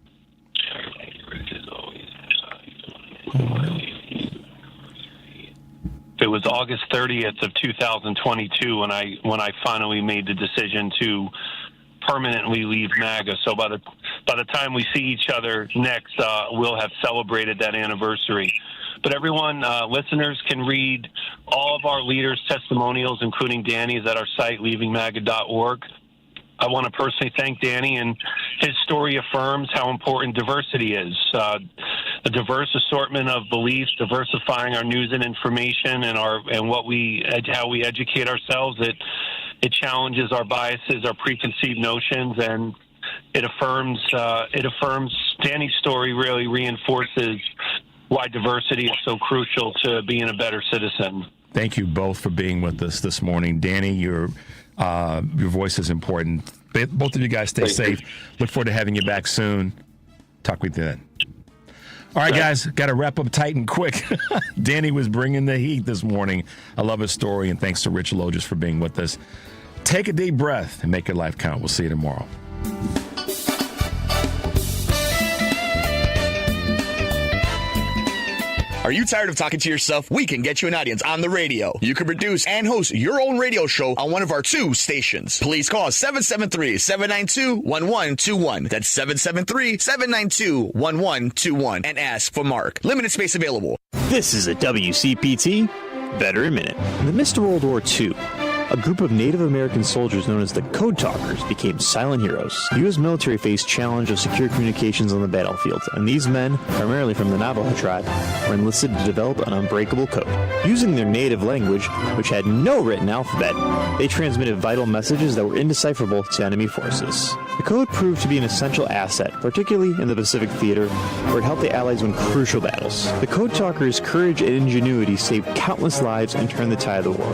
It was August 30th of 2022 when I finally made the decision to permanently leave MAGA. So by the time we see each other next, we'll have celebrated that anniversary. But everyone, listeners can read all of our leaders' testimonials, including Danny's, at our site, leavingmaga.org. I want to personally thank Danny, and his story affirms how important diversity is. A diverse assortment of beliefs, diversifying our news and information, and how we educate ourselves. It challenges our biases, our preconceived notions, and it affirms Danny's story really reinforces why diversity is so crucial to being a better citizen. Thank you both for being with us this morning. Danny, your voice is important. Both of you guys stay safe. Look forward to having you back soon. Talk with you then. All right, guys, got to wrap up tight and quick. Danny was bringing the heat this morning. I love his story, and thanks to Rich Logis for being with us. Take a deep breath and make your life count. We'll see you tomorrow. Are you tired of talking to yourself? We can get you an audience on the radio. You can produce and host your own radio show on one of our 2 stations. Please call 773-792-1121. That's 773-792-1121 and ask for Mark. Limited space available. This is a WCPT Better in Minute. In the midst of World War II, a group of Native American soldiers known as the Code Talkers became silent heroes. The U.S. military faced challenge of secure communications on the battlefield, and these men, primarily from the Navajo tribe, were enlisted to develop an unbreakable code. Using their native language, which had no written alphabet, they transmitted vital messages that were indecipherable to enemy forces. The code proved to be an essential asset, particularly in the Pacific Theater, where it helped the Allies win crucial battles. The Code Talkers' courage and ingenuity saved countless lives and turned the tide of the war.